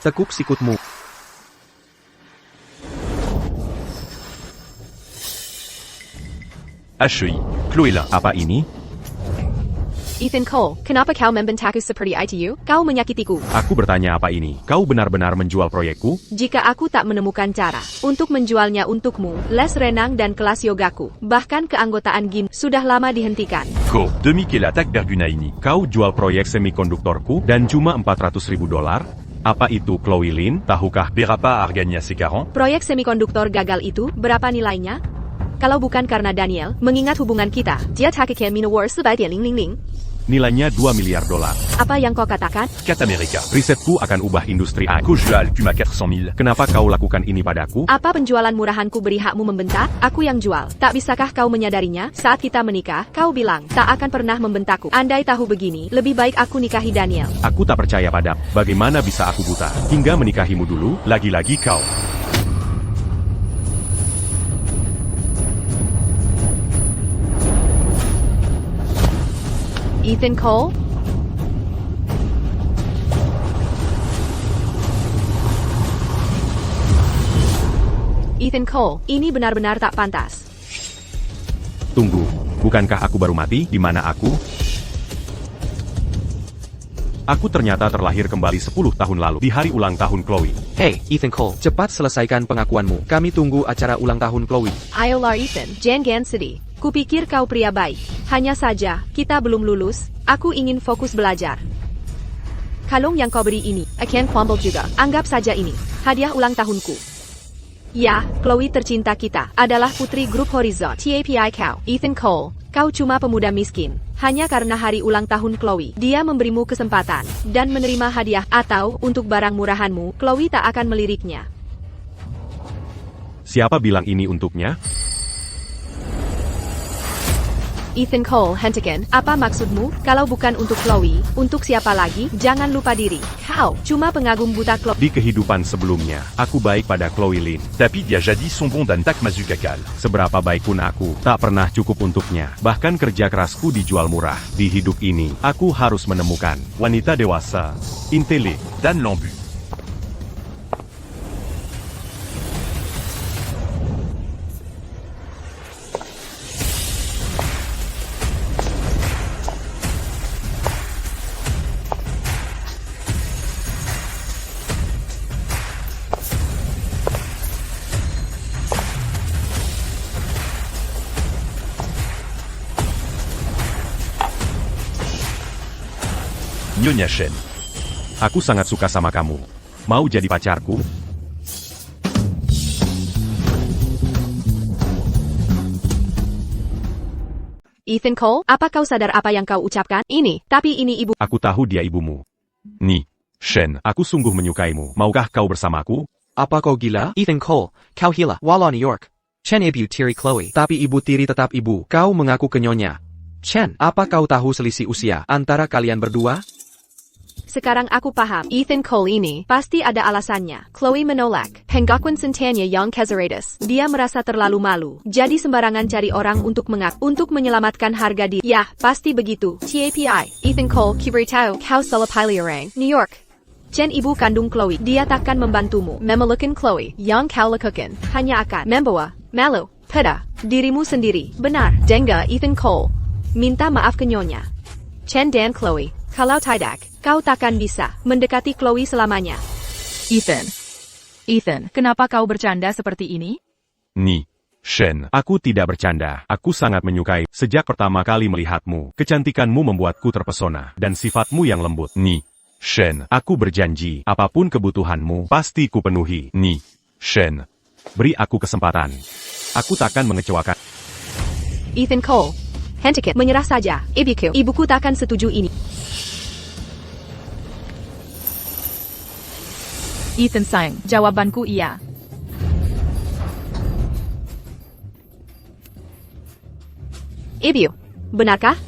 Tekuk sikutmu. HEI, Chloé Lin. Apa ini? Ethan Cole, kenapa kau membentakku seperti itu? Kau menyakitiku. Aku bertanya apa ini? Kau benar-benar menjual proyekku? Jika aku tak menemukan cara untuk menjualnya untukmu, les renang dan kelas yogaku, bahkan keanggotaan GIM, sudah lama dihentikan. Ko, demi qu'elle attaque Bergunaini. Kau jual proyek semikonduktorku dan cuma $400.000? Apa itu Chloé Lin? Tahukah? Berapa harganya sekarang? Proyek semikonduktor gagal itu, berapa nilainya? Kalau bukan karena Daniel, mengingat hubungan kita, dia tak akan minawar 400,000. Nilainya $2 miliar. Apa yang kau katakan? 4 Amerika. Risetku akan ubah industri AI. Ko, je le cuma 400 000. Kenapa kau lakukan ini padaku? Apa penjualan murahanku beri hakmu membentak? Aku yang jual. Tak bisakah kau menyadarinya? Saat kita menikah, kau bilang, tak akan pernah membentakku. Andai tahu begini, lebih baik aku nikahi Daniel. Aku tak percaya padamu. Bagaimana bisa aku buta? Hingga menikahimu dulu, lagi-lagi kau. Ethan Cole? Ethan Cole, ini benar-benar tak pantas. Tunggu, bukankah aku baru mati? Di mana aku? Aku ternyata terlahir kembali 10 tahun lalu, di hari ulang tahun Chloe. Hey, Ethan Cole, cepat selesaikan pengakuanmu. Kami tunggu acara ulang tahun Chloe. Ayolah Ethan, jangan sedih. Kupikir kau pria baik. Hanya saja, kita belum lulus, aku ingin fokus belajar. Kalung yang kau beri ini, akan kuambil juga. Anggap saja ini, hadiah ulang tahunku. Ya, Chloe tercinta kita, adalah putri grup Horizon. TAPI kau, Ethan Cole, kau cuma pemuda miskin. Hanya karena hari ulang tahun Chloe, dia memberimu kesempatan, dan menerima hadiah, atau, untuk barang murahanmu, Chloe tak akan meliriknya. Siapa bilang ini untuknya? Ethan Cole, hentikan, apa maksudmu? Kalau bukan untuk Chloe, untuk siapa lagi? Jangan lupa diri. Kau, cuma pengagum buta Chloe. Di kehidupan sebelumnya, aku baik pada Chloé Lin. Tapi dia jadis son bon dan tak mazukakal. Seberapa baik pun aku, tak pernah cukup untuknya. Bahkan kerja kerasku dijual murah. Di hidup ini, aku harus menemukan wanita dewasa, intelek, Dan Lambu. Nyonya Shen. Aku sangat suka sama kamu. Mau jadi pacarku? Ethan Cole, apa kau sadar apa yang kau ucapkan? Tapi ini ibu. Aku tahu dia ibumu. Ni, Shen, aku sungguh menyukaimu. Maukah kau bersamaku? Apa kau gila? Ethan Cole, kau gila. Wala New York. Chen ibu tiri Chloe. Tapi ibu tiri tetap ibu. Kau mengaku ke nyonya. Chen, apa kau tahu selisih usia antara kalian berdua? Sekarang aku paham. Ethan Cole ini, pasti ada alasannya. Chloe menolak. Pengakuan Centania yang Kezaratus. Dia merasa terlalu malu. Jadi sembarangan cari orang untuk untuk menyelamatkan harga diri. Ya, pasti begitu. TAPI. Ethan Cole, kiberitahu, kau salah pilih orang. New York. Chen ibu kandung Chloe. Dia takkan membantumu. Memelukkan Chloe. Yang kau lakukan, hanya akan membawa malu pada dirimu sendiri. Benar. Dengar Ethan Cole. Minta maaf ke nyonya. Chen dan Chloe. Kalau tidak, kau takkan bisa mendekati Chloe selamanya. Ethan, kenapa kau bercanda seperti ini? Ni, Shen, aku tidak bercanda. Aku sangat menyukai. Sejak pertama kali melihatmu, kecantikanmu membuatku terpesona. Dan sifatmu yang lembut. Ni, Shen, aku berjanji, apapun kebutuhanmu, pasti kupenuhi. Ni, Shen, beri aku kesempatan. Aku takkan mengecewakan. Ethan Cole, hentikan, menyerah saja. Ibuku takkan setuju ini. Ethan sayang, jawabanku iya. Ibu, benarkah?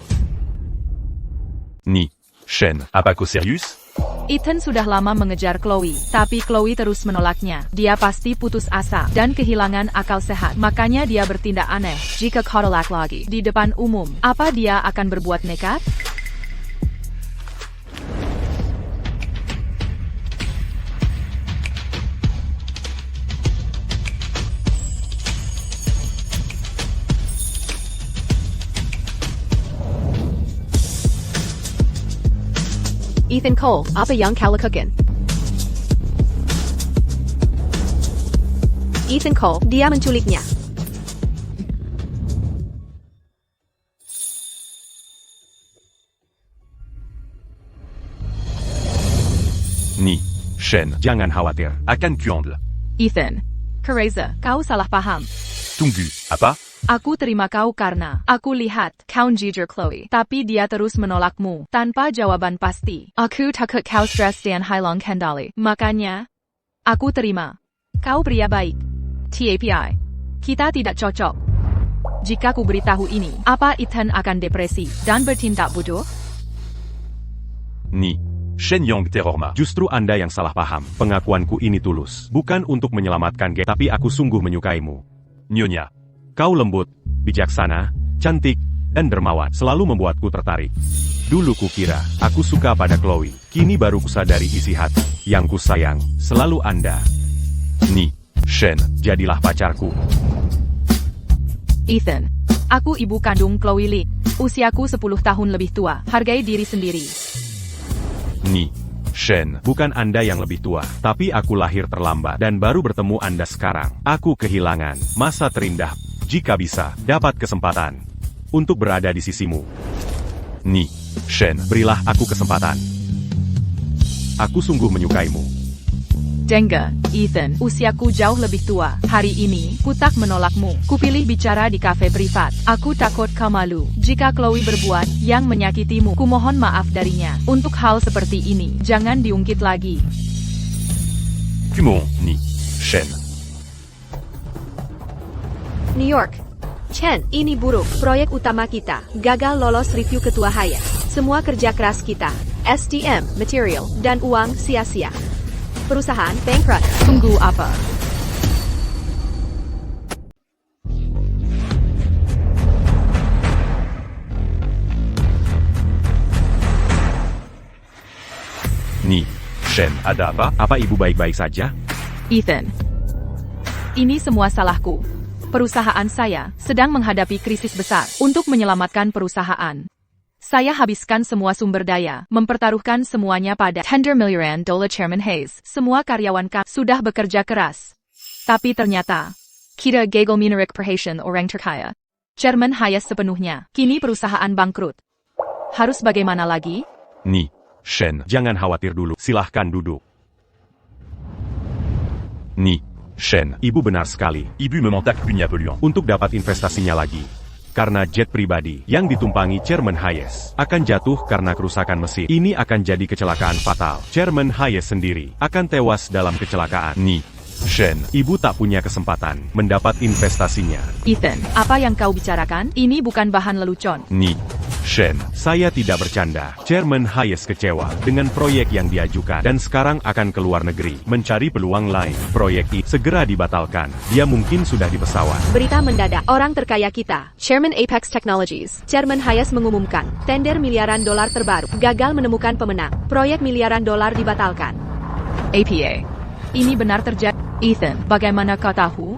Ni, Shen, Apa kau serius? Ethan sudah lama mengejar Chloe, tapi Chloe terus menolaknya. Dia pasti putus asa dan kehilangan akal sehat. Makanya dia bertindak aneh. Jika kau tolak lagi di depan umum, apa dia akan berbuat nekat? Ethan Cole, apa yang kau lakukan? Ethan Cole, dia menculiknya. Ni, Shen, jangan khawatir. Akan Kuandle. Ethan. Kereza, kau salah paham. Tunggu, apa? Aku terima kau karena aku lihat kau jujur Chloe. Tapi dia terus menolakmu tanpa jawaban pasti. Aku takut kau stres dan hilang kendali. Makanya, aku terima. Kau pria baik. TAPI. Kita tidak cocok. Jika ku beritahu ini, apa Ethan akan depresi dan bertindak bodoh? Ni, Shen Yang Terrorma. justru Anda yang salah paham. Pengakuanku ini tulus. Bukan untuk menyelamatkan Ge, tapi aku sungguh menyukaimu. Nyonya. Kau lembut, bijaksana, cantik, dan dermawan. Selalu membuatku tertarik. Dulu kukira, aku suka pada Chloe. Kini baru kusadari isi hati. Yang ku sayang, selalu Anda. Ni, Shen, jadilah pacarku. Ethan. Aku ibu kandung Chloe Lee. Usiaku 10 tahun lebih tua. Hargai diri sendiri. Ni, Shen, bukan Anda yang lebih tua, tapi aku lahir terlambat dan baru bertemu Anda sekarang. Aku kehilangan masa terindah. Jika bisa, dapat kesempatan untuk berada di sisimu. Ni, Shen, berilah aku kesempatan. Aku sungguh menyukaimu. Dengar, Ethan, usiaku jauh lebih tua. Hari ini, ku tak menolakmu. Kupilih bicara di kafe privat. Aku takut kau malu. Jika Chloe berbuat yang menyakitimu, ku mohon maaf darinya. Untuk hal seperti ini, jangan diungkit lagi. Kumon, Ni, Shen. New York. Chen, ini buruk. Proyek utama kita gagal lolos review ketua Hayes. Semua kerja keras kita, SDM, material, dan uang sia-sia. Perusahaan bankrupt. Tunggu apa? Ni, Shen, ada apa? apa ibu baik-baik saja? Ethan. Ini semua salahku. Perusahaan saya sedang menghadapi krisis besar. Untuk menyelamatkan perusahaan, saya habiskan semua sumber daya, mempertaruhkan semuanya pada $10 million Chairman Hayes. Semua karyawan kami sudah bekerja keras. Tapi ternyata, kita gagal menarik perhatian orang terkaya. Chairman Hayes sepenuhnya. Kini perusahaan bangkrut. Harus bagaimana lagi? Ni, Shen, jangan khawatir dulu. Silahkan duduk. Ni, Shen, ibu benar sekali. Ibu mementak punya peluang. Untuk dapat investasinya lagi. Karena jet pribadi yang ditumpangi Chairman Hayes akan jatuh karena kerusakan mesin. Ini akan jadi kecelakaan fatal. Chairman Hayes sendiri akan tewas dalam kecelakaan. Ni, Shen, ibu tak punya kesempatan mendapat investasinya. Ethan, apa yang kau bicarakan? Ini bukan bahan lelucon. Ni, Shen, saya tidak bercanda. Chairman Hayes kecewa dengan proyek yang diajukan dan sekarang akan ke luar negeri mencari peluang lain. Proyek ini segera dibatalkan. Dia mungkin sudah di pesawat. Berita mendadak. Orang terkaya kita, Chairman Apex Technologies, Chairman Hayes mengumumkan, tender miliaran dolar terbaru, gagal menemukan pemenang. Proyek miliaran dolar dibatalkan. APA. Ini benar terjadi. Ethan, bagaimana kau tahu?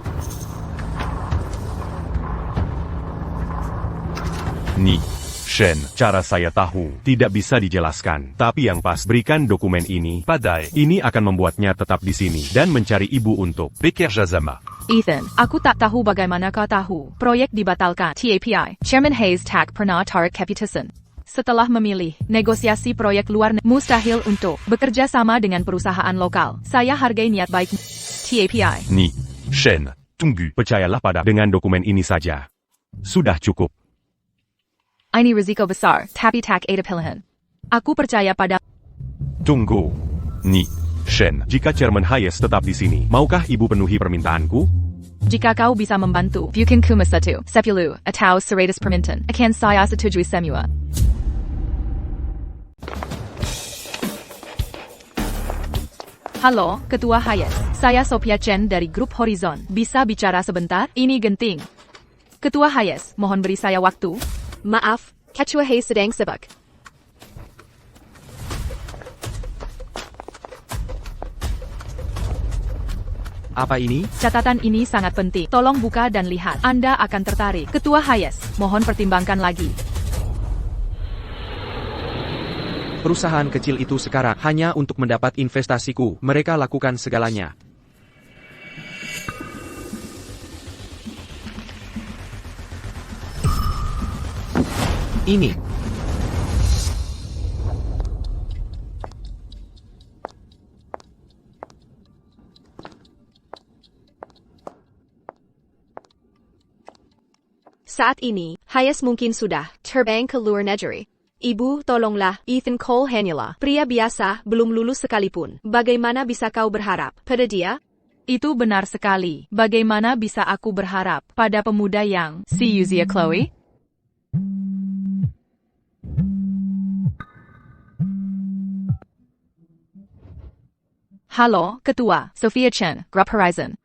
Ni, Shen, cara saya tahu tidak bisa dijelaskan. Tapi yang pas, berikan dokumen ini. Padai. Ini akan membuatnya tetap di sini dan mencari ibu untuk. Beker Jazama. Ethan, aku tak tahu bagaimana kau tahu. Proyek dibatalkan. TAPI. Chairman Hayes tak pernah tarik keputusan. Setelah memilih negosiasi proyek luar negeri, mustahil untuk bekerja sama dengan perusahaan lokal. Saya hargai niat baik. TAPI. Ni, Shen, tunggu. percayalah pada dengan dokumen ini saja. Sudah cukup. Ini risiko besar, tapi tak ada pilihan. Aku percaya pada. Tunggu. Ni, Shen, jika Chairman Hayes tetap di sini, maukah ibu penuhi permintaanku? Jika kau bisa membantu, bukan cuma 1, 10, atau 100 permintaan, akan saya setujui semua. Halo, Ketua Hayes. Saya Sophia Chen dari Grup Horizon. Bisa bicara sebentar? Ini genting. Ketua Hayes, mohon beri saya waktu. Maaf, Ketua Hayes sedang sibuk. Apa ini? Catatan ini sangat penting. Tolong buka dan lihat. Anda akan tertarik. Ketua Hayes, mohon pertimbangkan lagi. Perusahaan kecil itu sekarang hanya untuk mendapat investasiku. Mereka lakukan segalanya. Ini. Saat ini, Hayes mungkin sudah terbang ke luar negeri. Ibu, tolonglah, Ethan Cole hanyalah pria biasa, belum lulus sekalipun. Bagaimana bisa kau berharap pada dia? Itu benar sekali. Bagaimana bisa aku berharap pada pemuda yang see you Zia Chloe? Halo, Ketua, Sophia Chen, Grup Horizon.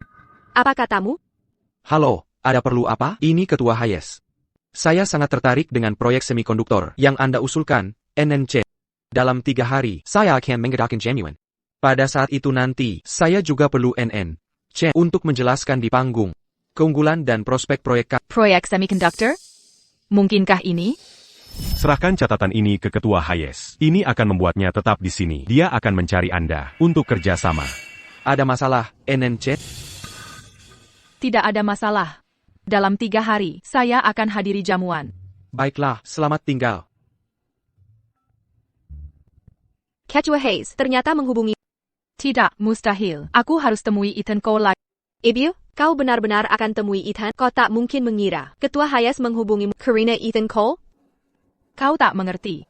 Apa katamu? Halo, ada perlu apa? Ini Ketua Hayes. Saya sangat tertarik dengan proyek semikonduktor yang Anda usulkan, NNC. Dalam 3 hari, saya akan mengadakan genuine. Pada saat itu nanti, saya juga perlu NNC untuk menjelaskan di panggung keunggulan dan prospek proyek Proyek semiconductor? Mungkinkah ini? Serahkan catatan ini ke Ketua Hayes. Ini akan membuatnya tetap di sini. Dia akan mencari Anda untuk kerjasama. Ada masalah, NNC? Tidak ada masalah. Dalam 3 hari, saya akan hadiri jamuan. Baiklah, selamat tinggal. Ketua Hayes ternyata menghubungi. Tidak, mustahil. Aku harus temui Ethan Cole lagi. Ibu, kau benar-benar akan temui Ethan? Kau tak mungkin mengira Ketua Hayes menghubungi Karina Ethan Cole? Kau tak mengerti.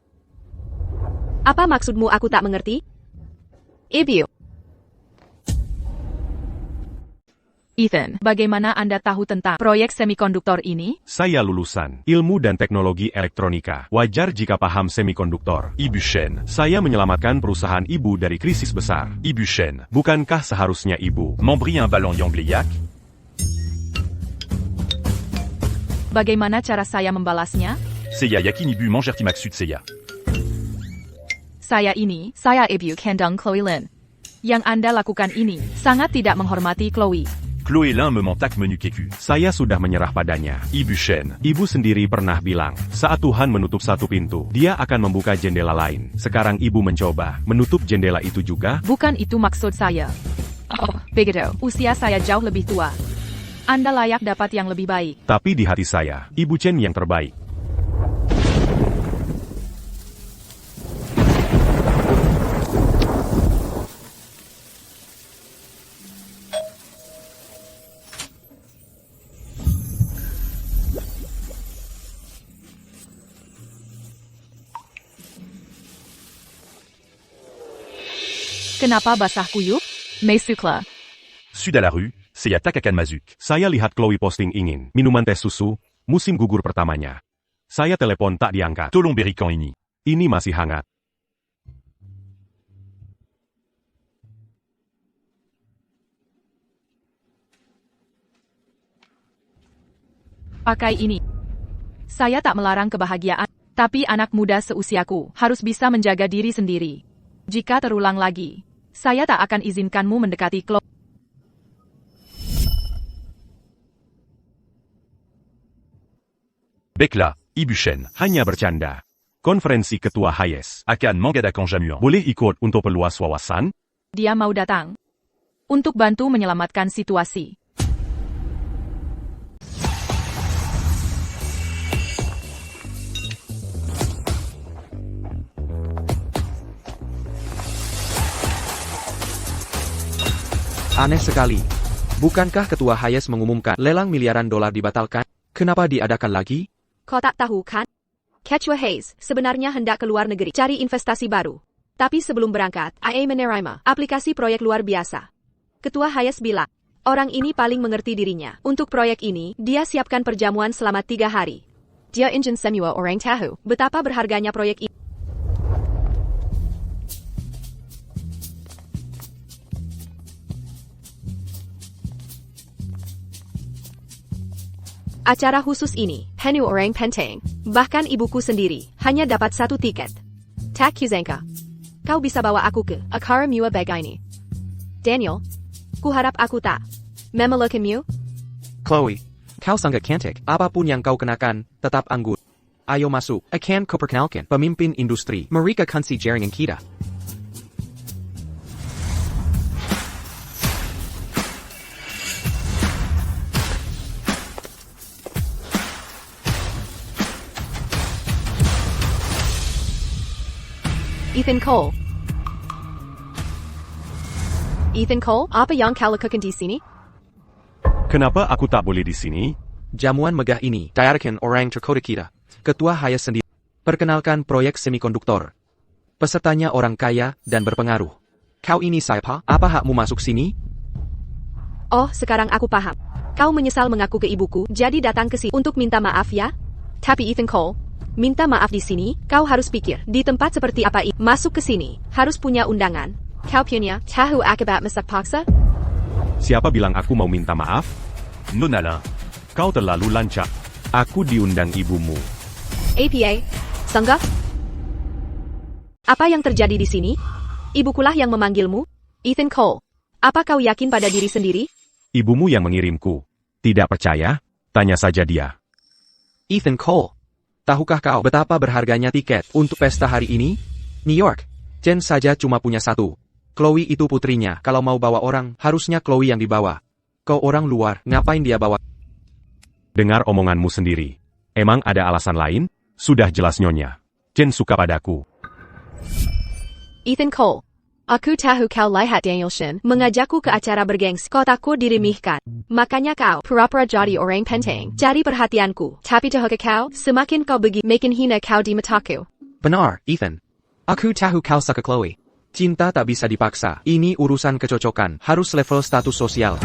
Apa maksudmu aku tak mengerti? Ibu. Ethan, bagaimana Anda tahu tentang proyek semikonduktor ini? Saya lulusan ilmu dan teknologi elektronika. Wajar jika paham semikonduktor. Ibu Shen. Saya menyelamatkan perusahaan ibu dari krisis besar. Ibu Shen. Bukankah seharusnya ibu Memberi un ballon Yangbliac? Bagaimana cara saya membalasnya? Seiya Yakini Bu Mangerti Maksud Seiya. Saya Ibu Kendang Chloe Lin. Yang Anda lakukan ini sangat tidak menghormati Chloe. Chloé Lin me mentak menu keku. Saya sudah menyerah padanya. Ibu Shen. Ibu sendiri pernah bilang, saat Tuhan menutup satu pintu, dia akan membuka jendela lain. Sekarang ibu mencoba menutup jendela itu juga? Bukan itu maksud saya. Oh, begitu. Usia saya jauh lebih tua. Anda layak dapat yang lebih baik. Tapi di hati saya, Ibu Chen yang terbaik. Kenapa basah kuyup? Mesukla. Sud à la rue, Seiya Takakan Mazuk. Saya lihat Chloe posting ingin minuman teh susu, musim gugur pertamanya. Saya telepon tak diangkat. Tolong berikan ini. Ini masih hangat. Pakai ini. Saya tak melarang kebahagiaan, tapi anak muda seusiaku harus bisa menjaga diri sendiri. Jika terulang lagi, saya tak akan izinkanmu mendekati Chloe. Baiklah, Ibu Shen. Hanya bercanda. Konferensi Ketua Hayes. Akan mengadakan jamuan. Boleh ikut untuk perluas wawasan? Dia mau datang untuk bantu menyelamatkan situasi. Aneh sekali. Bukankah Ketua Hayes mengumumkan lelang miliaran dolar dibatalkan? Kenapa diadakan lagi? Kau tak tahu kan? Ketua Hayes sebenarnya hendak ke luar negeri cari investasi baru. Tapi sebelum berangkat, IA menerima aplikasi proyek luar biasa. Ketua Hayes bilang, orang ini paling mengerti dirinya. Untuk proyek ini, dia siapkan perjamuan selama 3 hari. Dia ingin semua orang tahu betapa berharganya proyek ini. Acara khusus ini, penuh orang penting. Bahkan ibuku sendiri, hanya dapat 1 tiket. Tak kuzangka. Kau bisa bawa aku ke acara mua begini. Daniel, kuharap aku tak memelukkanmu. Chloe, kau sangat cantik. Apapun yang kau kenakan, tetap anggun. Ayo masuk, akan ko perkenalkan pemimpin industri. Mereka kunci jaringan kita. Ethan Cole. Ethan Cole, apa yang kau lakukan di sini? Kenapa aku tak boleh di sini? Jamuan megah ini diadakan orang terkota kita. Ketua Hayes sendiri. Perkenalkan proyek semikonduktor. Pesertanya orang kaya dan berpengaruh. Kau ini siapa? Apa hakmu masuk sini? Oh, sekarang aku paham. Kau menyesal mengaku ke ibuku, jadi datang ke sini untuk minta maaf ya? Tapi Ethan Cole, minta maaf di sini, kau harus pikir, di tempat seperti apa ini, masuk ke sini, harus punya undangan. Kau punya, tahu akibat masak paksa? Siapa bilang aku mau minta maaf? Non Alain. Kau terlalu lancak. Aku diundang ibumu. APA, Sangga? Apa yang terjadi di sini? Ibukulah yang memanggilmu? Ethan Cole, apa kau yakin pada diri sendiri? Ibumu yang mengirimku. Tidak percaya? Tanya saja dia. Ethan Cole, tahukah kau betapa berharganya tiket untuk pesta hari ini? New York, Jen saja cuma punya satu. Chloe itu putrinya, kalau mau bawa orang, harusnya Chloe yang dibawa. Kau orang luar, ngapain dia bawa? Dengar omonganmu sendiri. Emang ada alasan lain? Sudah jelas nyonya. Jen suka padaku. Ethan Cole, aku tahu kau lihat Daniel Shin mengajakku ke acara bergengsi. Kau takut diremehkan. Makanya kau pura-pura jadi orang penting. Cari perhatianku. Tapi tahukah kau, semakin kau begitu, makin hina kau di mataku. Benar, Ethan. Aku tahu kau suka Chloe. Cinta tak bisa dipaksa. Ini urusan kecocokan, harus level status sosial.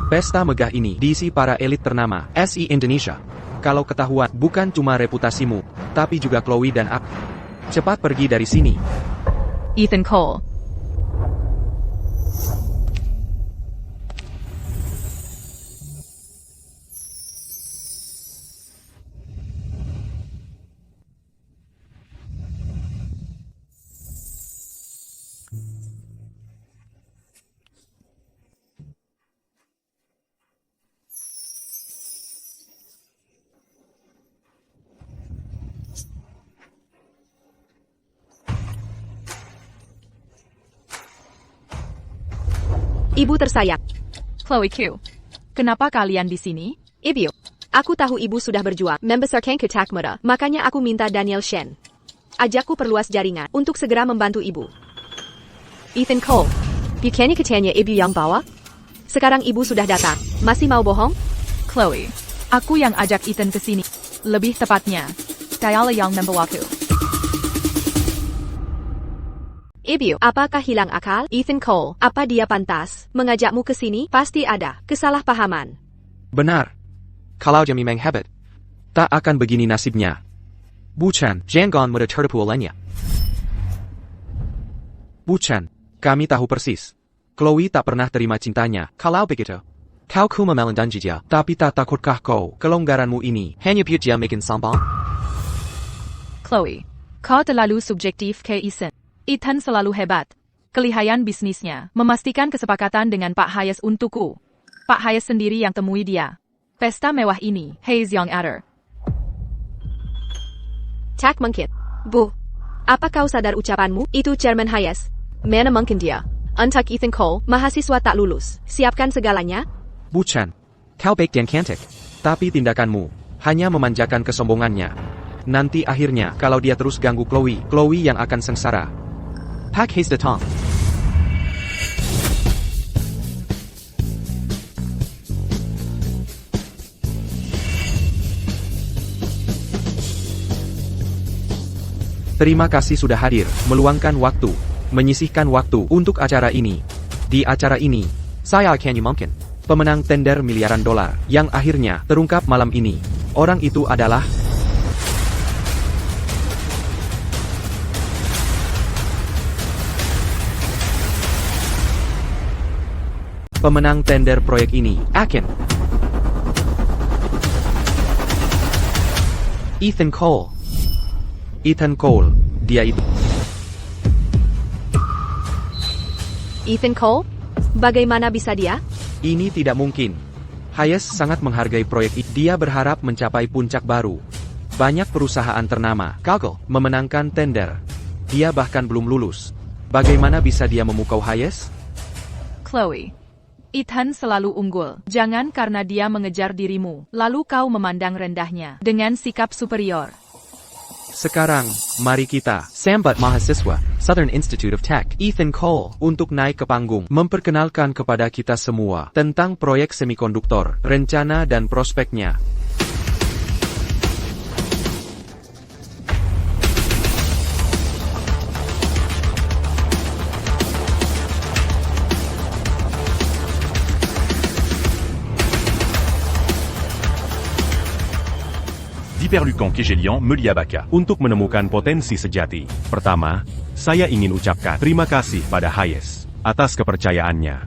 Pesta megah ini diisi para elit ternama SE Indonesia. Kalau ketahuan, bukan cuma reputasimu, tapi juga Chloe dan aku. Cepat pergi dari sini. Ethan Cole. Ibu tersayang. Chloe Q. Kenapa kalian di sini? Ibu, aku tahu ibu sudah berjuang membesarkan ketak muda, makanya aku minta Daniel Shen. Ajakku perluas jaringan untuk segera membantu ibu. Ethan Cole, bukannya katanya ibu yang bawa? Sekarang ibu sudah datang, masih mau bohong? Chloe. Aku yang ajak Ethan ke sini. Lebih tepatnya, dialah yang membawaku. Ibu, apakah hilang akal? Ethan Cole, apa dia pantas mengajakmu ke sini? Pasti ada kesalahpahaman. Benar. Kalau dia memang hebat, tak akan begini nasibnya. Bukan, jangan mudah tertipu olehnya. Bukan, kami tahu persis. Chloe tak pernah terima cintanya. Kalau begitu, kau ku memelan dia, tapi tak takutkah kau kelonggaranmu ini hanya biar dia makin sombong? Chloe. Kau terlalu subjektif ke Ethan. Ethan selalu hebat. Kelihayan bisnisnya, memastikan kesepakatan dengan Pak Hayes untukku. Pak Hayes sendiri yang temui dia. Pesta mewah ini, Hayes yang ada. Tak mungkin. Bu, apa kau sadar ucapanmu? Itu Chairman Hayes. Mana mungkin dia? Untuk Ethan Cole, mahasiswa tak lulus. Siapkan segalanya? Bukan. Kau baik dan cantik. Tapi tindakanmu hanya memanjakan kesombongannya. Nanti akhirnya, kalau dia terus ganggu Chloe yang akan sengsara. Pak Hayes datang. Terima kasih sudah hadir, meluangkan waktu, menyisihkan waktu untuk acara ini. Di acara ini, saya akan umumkan pemenang tender miliaran dolar yang akhirnya terungkap malam ini. Orang itu adalah pemenang tender proyek ini akan Ethan Cole. Ethan Cole, dia itu. Ethan Cole? Bagaimana bisa dia? Ini tidak mungkin. Hayes sangat menghargai proyek ini. Dia berharap mencapai puncak baru. Banyak perusahaan ternama gagal memenangkan tender. Dia bahkan belum lulus. Bagaimana bisa dia memukau Hayes? Chloe. Ethan selalu unggul. Jangan karena dia mengejar dirimu, lalu kau memandang rendahnya dengan sikap superior. Sekarang, mari kita sambat mahasiswa Southern Institute of Tech, Ethan Cole, untuk naik ke panggung, memperkenalkan kepada kita semua tentang proyek semikonduktor, rencana dan prospeknya. Diperlucan Kegelian Meliabaka. Untuk menemukan potensi sejati, pertama, saya ingin ucapkan terima kasih pada Hayes atas kepercayaannya.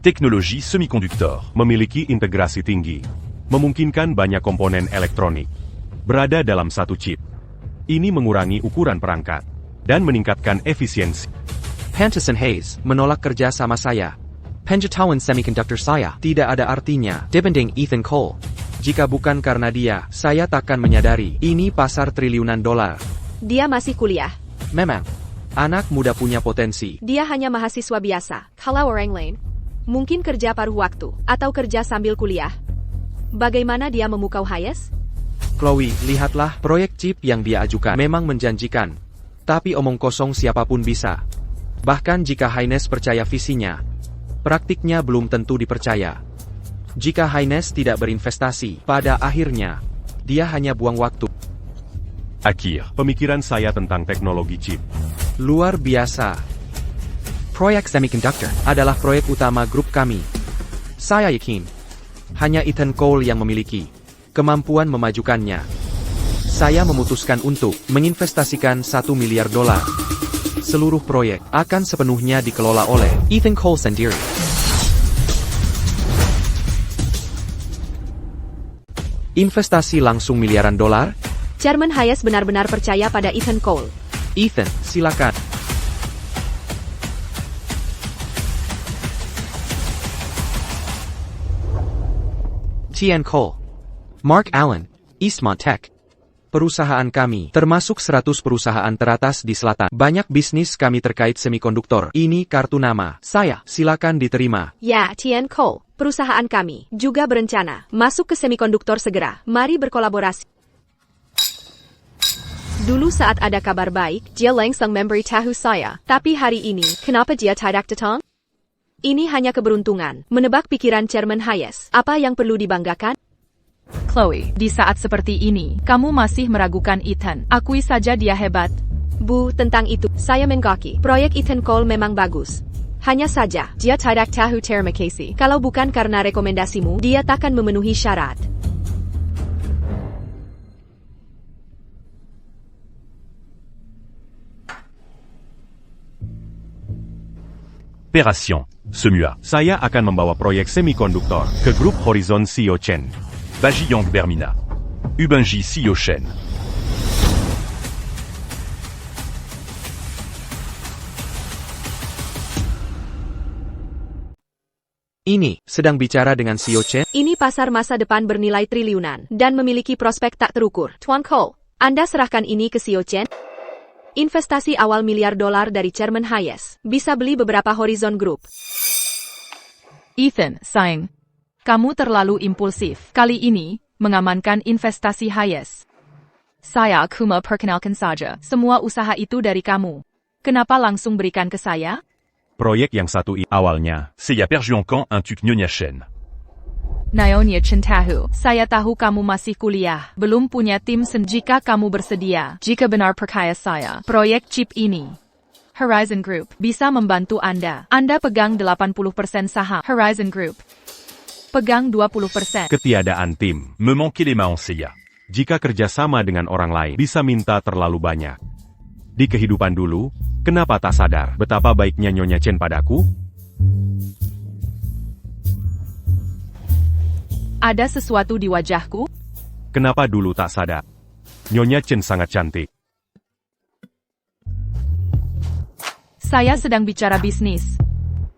Teknologi semi-conductor. Memiliki integrasi tinggi, memungkinkan banyak komponen elektronik berada dalam satu chip. Ini mengurangi ukuran perangkat dan meningkatkan efisiensi. Pantesan Hayes menolak kerja sama saya. Pengetahuan semiconductor saya tidak ada artinya dibanding Ethan Cole. Jika bukan karena dia, saya takkan menyadari ini pasar triliunan dolar. Dia masih kuliah. Memang, anak muda punya potensi. Dia hanya mahasiswa biasa. Kalau orang lain, mungkin kerja paruh waktu, atau kerja sambil kuliah. Bagaimana dia memukau Hayes? Chloe, lihatlah, proyek chip yang dia ajukan memang menjanjikan. Tapi omong kosong siapapun bisa. Bahkan jika Hayes percaya visinya, praktiknya belum tentu dipercaya. Jika Hayes tidak berinvestasi, pada akhirnya, dia hanya buang waktu. Akir. Pemikiran saya tentang teknologi chip Luar biasa. Proyek semiconductor adalah proyek utama grup kami. Saya yakin, hanya Ethan Cole yang memiliki kemampuan memajukannya. Saya memutuskan untuk menginvestasikan $1 miliar. Seluruh proyek akan sepenuhnya dikelola oleh Ethan Cole sendiri. Investasi langsung miliaran dolar? Chairman Hayes benar-benar percaya pada Ethan Cole. Ethan, silakan. Tian Cole, Mark Allen, Eastmont Tech. Perusahaan kami, termasuk 100 perusahaan teratas di selatan. Banyak bisnis kami terkait semikonduktor. Ini kartu nama saya, silakan diterima. Ya, Tian Cole. Perusahaan kami juga berencana masuk ke semikonduktor segera. Mari berkolaborasi. Dulu saat ada kabar baik, dia langsung memberitahu saya. Tapi hari ini, kenapa dia tidak datang? Ini hanya keberuntungan. Menebak pikiran Chairman Hayes. Apa yang perlu dibanggakan? Chloe, di saat seperti ini, kamu masih meragukan Ethan. Akui saja dia hebat. Bu, tentang itu, saya mengakui. Proyek Ethan Cole memang bagus. Hanya saja, dia tidak tahu terima kasih. Kalau bukan karena rekomendasimu, dia takkan memenuhi syarat. Opération. Semua. Saya akan membawa proyek semikonduktor ke grup Horizon CEO Chen. Bajiyang Bermina. Ubenji CEO Shen. Ini, sedang bicara dengan CEO Chen? Ini pasar masa depan bernilai triliunan, dan memiliki prospek tak terukur. Tuan Cole, Anda serahkan ini ke CEO Chen? Investasi awal $1 miliar dari Chairman Hayes, bisa beli beberapa Horizon Group. Ethan, sayang. Kamu terlalu impulsif. Kali ini, mengamankan investasi Hayes. Saya cuma perkenalkan saja. Semua usaha itu dari kamu. Kenapa langsung berikan ke saya? Proyek yang satu awalnya. Saya perjuangkan untuk Nyonya Shen. Nyonya Chen tahu. Saya tahu kamu masih kuliah. Belum punya tim jika kamu bersedia. Jika benar percaya saya, proyek chip ini. Horizon Group bisa membantu Anda. Anda pegang 80% saham Horizon Group. Pegang 20%. Ketiadaan tim. Me manquer les mains en Seiya. Jika kerjasama dengan orang lain, bisa minta terlalu banyak. Di kehidupan dulu, kenapa tak sadar betapa baiknya Nyonya Chen padaku? Ada sesuatu di wajahku? Kenapa dulu tak sadar? Nyonya Chen sangat cantik. Saya sedang bicara bisnis.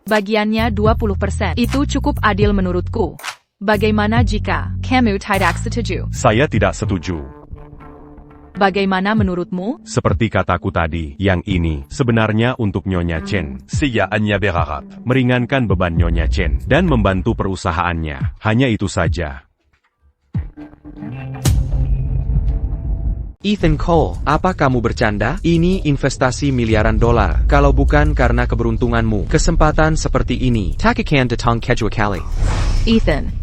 Bagiannya 20%. Itu cukup adil menurutku. Bagaimana jika kamu tidak setuju? Saya tidak setuju. Bagaimana menurutmu? Seperti kataku tadi, yang ini sebenarnya untuk Nyonya Chen. Seiya Anya Berharap. Meringankan beban Nyonya Chen dan membantu perusahaannya. Hanya itu saja. Ethan Cole, apa kamu bercanda? Ini investasi miliaran dolar. Kalau bukan karena keberuntunganmu, kesempatan seperti ini takkan datang kedua kali. Ethan,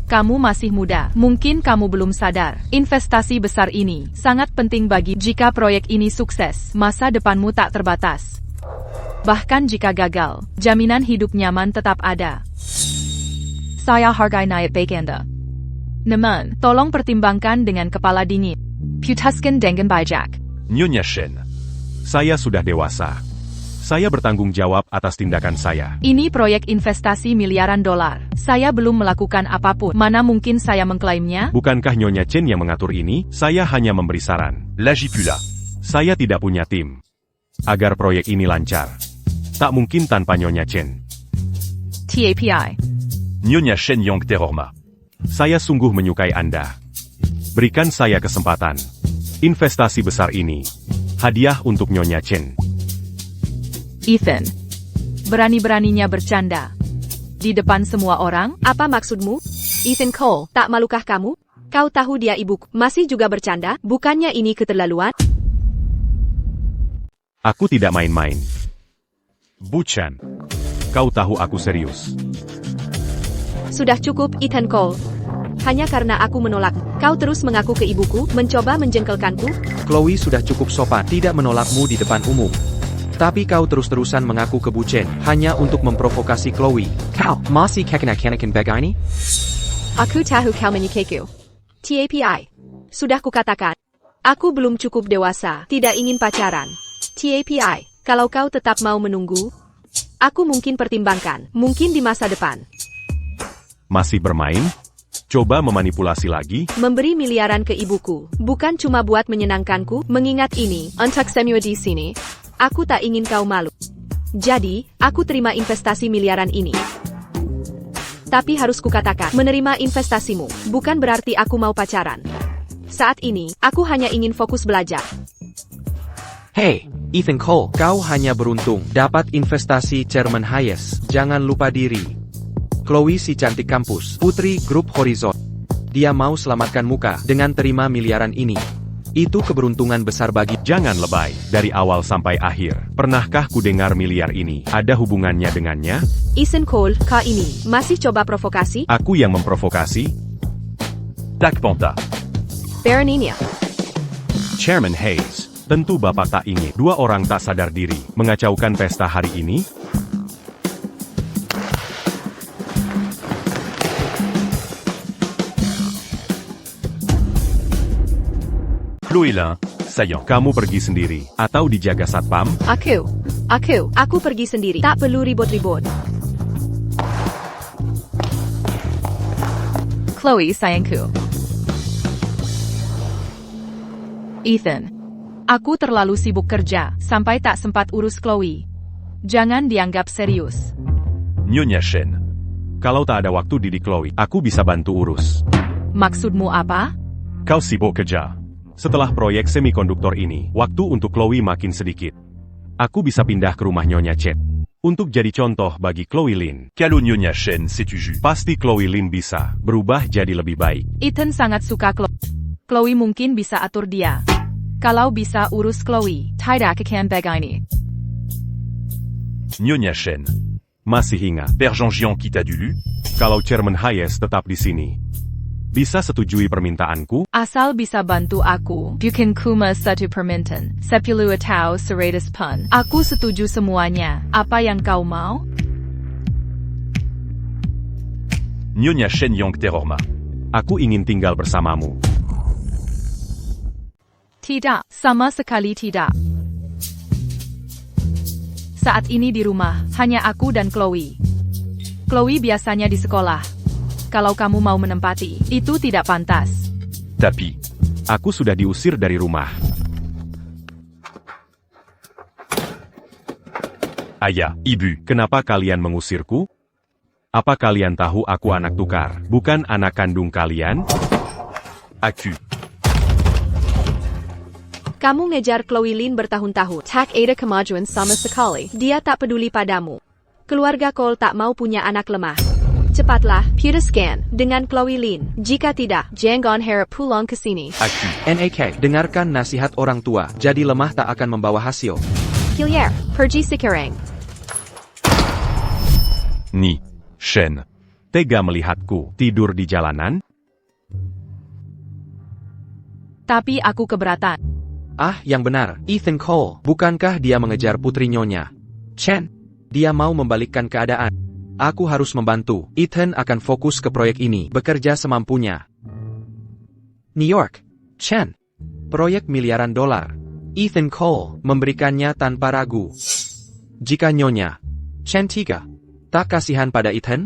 kamu masih muda. Mungkin kamu belum sadar. Investasi besar ini sangat penting bagi jika proyek ini sukses. Masa depanmu tak terbatas. Bahkan jika gagal, jaminan hidup nyaman tetap ada. Saya hargai niat baik Anda. Namun, tolong pertimbangkan dengan kepala dingin. Putuskan dengan bijak. Nyonya Shen. Saya sudah dewasa. Saya bertanggung jawab atas tindakan saya. Ini proyek investasi miliaran dolar. Saya belum melakukan apapun. Mana mungkin saya mengklaimnya? Bukankah Nyonya Chen yang mengatur ini? Saya hanya memberi saran. Lagipula. Saya tidak punya tim. Agar proyek ini lancar. Tak mungkin tanpa Nyonya Chen. TAPI. Nyonya Shen Yong Terorma. Saya sungguh menyukai Anda. Berikan saya kesempatan. Investasi besar ini. Hadiah untuk Nyonya Chen. Ethan. Berani-beraninya bercanda. Di depan semua orang? Apa maksudmu? Ethan Cole, tak malukah kamu? Kau tahu dia ibuku. Masih juga bercanda? Bukannya ini keterlaluan? Aku tidak main-main. Bu Chen. Kau tahu aku serius. Sudah cukup, Ethan Cole. Hanya karena aku menolak, kau terus mengaku ke ibuku, mencoba menjengkelkanku? Chloe sudah cukup sopan tidak menolakmu di depan umum. Tapi kau terus-terusan mengaku ke Bu Chen hanya untuk memprovokasi Chloe. Kau masih kekanak-kanakan begini? Aku tahu kau menyukaiku. TAPI. Sudah kukatakan. Aku belum cukup dewasa, tidak ingin pacaran. TAPI. Kalau kau tetap mau menunggu, aku mungkin pertimbangkan, mungkin di masa depan. Masih bermain? Coba memanipulasi lagi? Memberi miliaran ke ibuku, bukan cuma buat menyenangkanku, mengingat ini, untuk semua di sini, aku tak ingin kau malu. Jadi, aku terima investasi miliaran ini. Tapi harus kukatakan, menerima investasimu, bukan berarti aku mau pacaran. Saat ini, aku hanya ingin fokus belajar. Hey, Ethan Cole, kau hanya beruntung dapat investasi Chairman Hayes. Jangan lupa diri. Chloe si cantik kampus, putri grup Horizon. Dia mau selamatkan muka dengan terima miliaran ini. Itu keberuntungan besar bagi. Jangan lebay, dari awal sampai akhir. Pernahkah ku dengar miliar ini ada hubungannya dengannya? Ethan Cole, kau ini masih coba provokasi? Aku yang memprovokasi? Tak Panta. Beraninya. Chairman Hayes, tentu Bapak tak ingin dua orang tak sadar diri mengacaukan pesta hari ini? Chloé Lin, Sayang. Kamu pergi sendiri, atau dijaga satpam? Aku pergi sendiri. Tak perlu ribut-ribut. Chloe sayangku. Ethan. Aku terlalu sibuk kerja, sampai tak sempat urus Chloe. Jangan dianggap serius. Nyonya Shen. Kalau tak ada waktu didik Chloe, aku bisa bantu urus. Maksudmu apa? Kau sibuk kerja. Setelah proyek semikonduktor ini, waktu untuk Chloe makin sedikit. Aku bisa pindah ke rumah Nyonya Chen. Untuk jadi contoh bagi Chloe Lin. Kalau Nyonya Shen, sais-tu juste? Pasti Chloe Lin bisa berubah jadi lebih baik. Ethan sangat suka Chloe. Chloe mungkin bisa atur dia. Kalau bisa urus Chloe, tidak akan begini. Nyonya Shen. Masih ingat, Père Jean-Jian qui t'a dulu? kalau Chairman Hayes tetap di sini, bisa setujui permintaanku? Asal bisa bantu aku, bukan kuma satu permintaan, 10 atau 100 pun. Aku setuju semuanya. Apa yang kau mau? Nyonya Shen Yong Terorma. Aku ingin tinggal bersamamu. Tidak, sama sekali tidak. Saat ini di rumah, hanya aku dan Chloe. Chloe biasanya di sekolah. Kalau kamu mau menempati, itu tidak pantas. Tapi. Aku sudah diusir dari rumah. Ayah, Ibu. Kenapa kalian mengusirku? Apa kalian tahu aku anak tukar, bukan anak kandung kalian? Aku. Kamu ngejar Chloe Lin bertahun-tahun. Tak ada kemajuan sama sekali. Dia tak peduli padamu. Keluarga Cole tak mau punya anak lemah. Cepatlah, putuskan dengan Chloe Lin. Jika tidak, jangan harap pulang ke sini. Acquis. NAK, dengarkan nasihat orang tua, jadi lemah tak akan membawa hasil. Kilier, pergi sekarang. Ni, Shen. Tega melihatku tidur di jalanan? Tapi aku keberatan. Ah, yang benar, Ethan Cole. Bukankah dia mengejar putri Nyonya Chen? Dia mau membalikkan keadaan. Aku harus membantu. Ethan akan fokus ke proyek ini, bekerja semampunya. New York, Chen. Proyek miliaran dolar. Ethan Cole memberikannya tanpa ragu. Jika Nyonya Chen Tiga tak kasihan pada Ethan,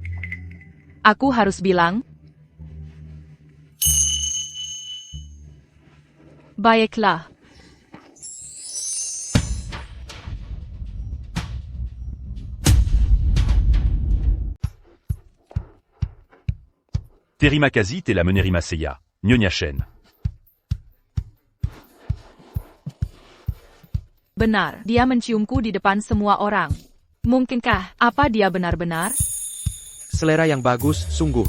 Aku harus bilang. Baiklah. Terima kasih telah menerima saya, Nyonya Shen. Benar, dia menciumku di depan semua orang. Mungkinkah apa dia benar-benar? selera yang bagus, sungguh.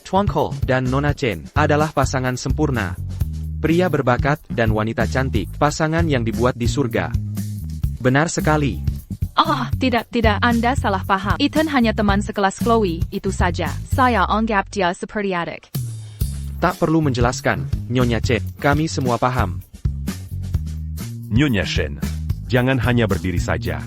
Tuan Cole dan Nona Chen adalah pasangan sempurna. Pria berbakat dan wanita cantik, pasangan yang dibuat di surga. Benar sekali. Oh, tidak, Anda salah paham. Ethan hanya teman sekelas Chloe, itu saja. Saya anggap dia seperti adik. Tak perlu menjelaskan, Nyonya Chen. Kami semua paham. Nyonya Shen. Jangan hanya berdiri saja.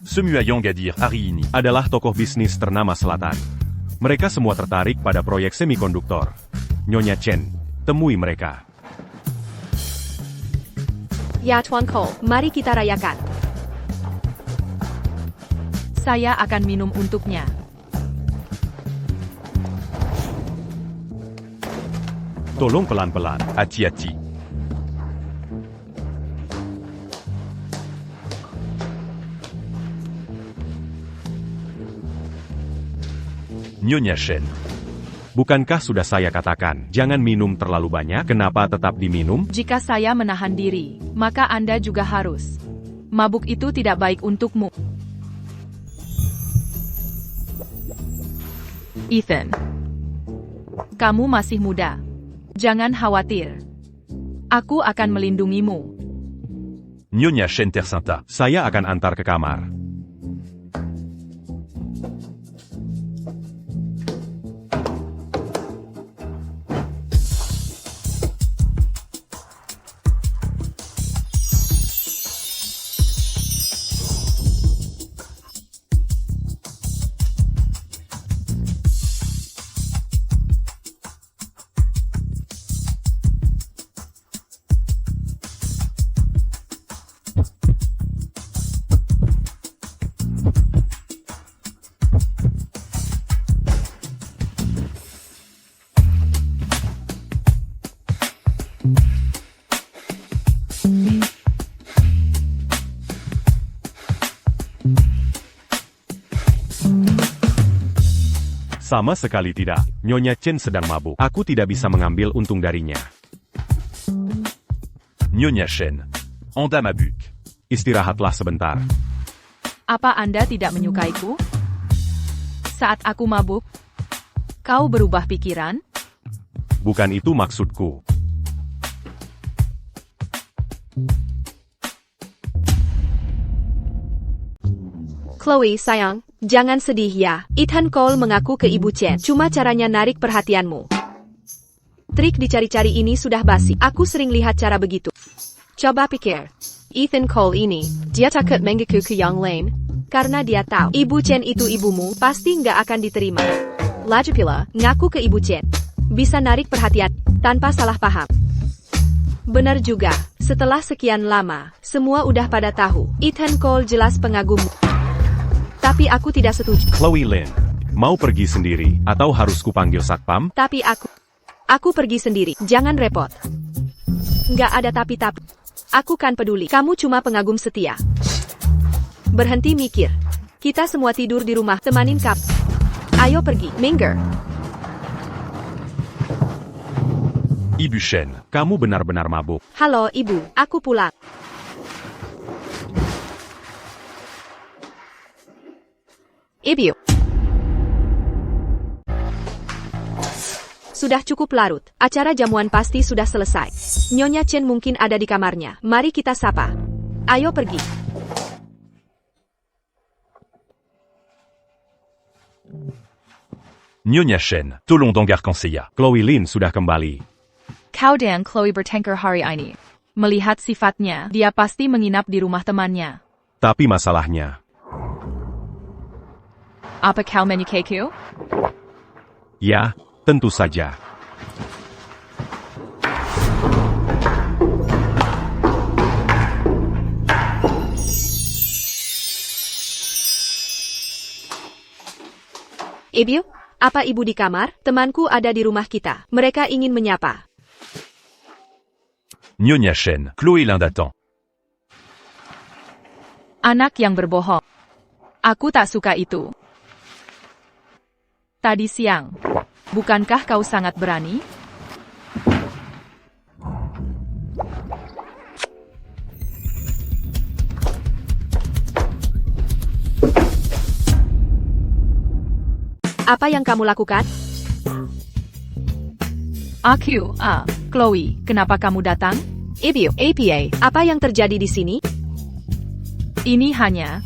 Semua yang gadir hari ini Adalah tokoh bisnis ternama selatan. Mereka semua tertarik pada proyek semikonduktor. Nyonya Chen, temui mereka. Ya Tuan Cole, mari kita rayakan. Saya akan minum untuknya. Tolong pelan-pelan. hati-hati. Nyonya Shen. Bukankah sudah saya katakan, jangan minum terlalu banyak? Kenapa tetap diminum? Jika saya menahan diri, maka Anda juga harus. Mabuk itu tidak baik untukmu. Ethan. Kamu masih muda. Jangan khawatir. Aku akan melindungimu. Nyonya Shen tercinta. Saya akan antar ke kamar. Sama sekali tidak. Nyonya Chen sedang mabuk. Aku tidak bisa mengambil untung darinya. Nyonya Shen. Anda mabuk. Istirahatlah sebentar. Apa Anda tidak menyukaiku? Saat aku mabuk, kau berubah pikiran? Bukan itu maksudku. Chloe, sayang, jangan sedih ya. Ethan Cole mengaku ke Ibu Chen. Cuma caranya narik perhatianmu. Trik dicari-cari ini sudah basi. Aku sering lihat cara begitu. Coba pikir. Ethan Cole ini, dia takut mengaku ke yang lain. Karena dia tahu, Ibu Chen itu ibumu, pasti nggak akan diterima. Lagi pula, ngaku ke Ibu Chen. Bisa narik perhatian, tanpa salah paham. Benar juga, setelah sekian lama, semua udah pada tahu. Ethan Cole jelas pengagum. Tapi aku tidak setuju. Chloe Lin, mau pergi sendiri, atau harus kupanggil satpam? Tapi aku pergi sendiri. Jangan repot. Nggak ada tapi-tapi. Aku kan peduli. Kamu cuma pengagum setia. Berhenti mikir. Kita semua tidur di rumah. Temanin kap. Ayo pergi. Minggir. Ibu Shen. Kamu benar-benar mabuk. Halo, Ibu. Aku pulang. Ibu. Sudah cukup larut. Acara jamuan pasti sudah selesai. Nyonya Chen mungkin ada di kamarnya. Mari kita sapa. Ayo pergi. Nyonya Shen, tolong dengarkan saya. Chloe Lin sudah kembali. Kau dan Chloe bertengkar hari ini. Melihat sifatnya, dia pasti menginap di rumah temannya. Tapi masalahnya, Apa kau menyukaiku? ya, tentu saja. Ibu, apa ibu di kamar? Temanku ada di rumah kita. Mereka ingin menyapa. Nyonya Shen, Chloé Lin attend. Anak yang berbohong. Aku tak suka itu. Tadi siang. Bukankah kau sangat berani? Apa yang kamu lakukan? Chloe, kenapa kamu datang? Ibu, APA, apa yang terjadi di sini? Ini hanya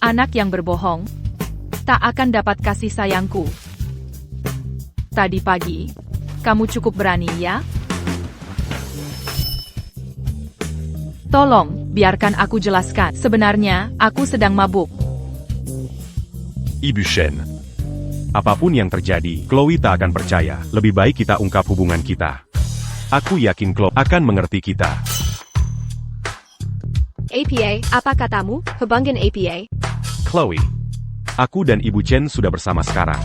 anak yang berbohong tak akan dapat kasih sayangku. Tadi pagi, kamu cukup berani ya? Tolong, biarkan aku jelaskan. Sebenarnya, aku sedang mabuk. Ibu Shen, Apapun yang terjadi, Chloe tak akan percaya. Lebih baik kita ungkap hubungan kita. Aku yakin Chloe akan mengerti kita. APA, apa katamu? Hubungan APA? Chloe, aku dan Ibu Chen sudah bersama sekarang.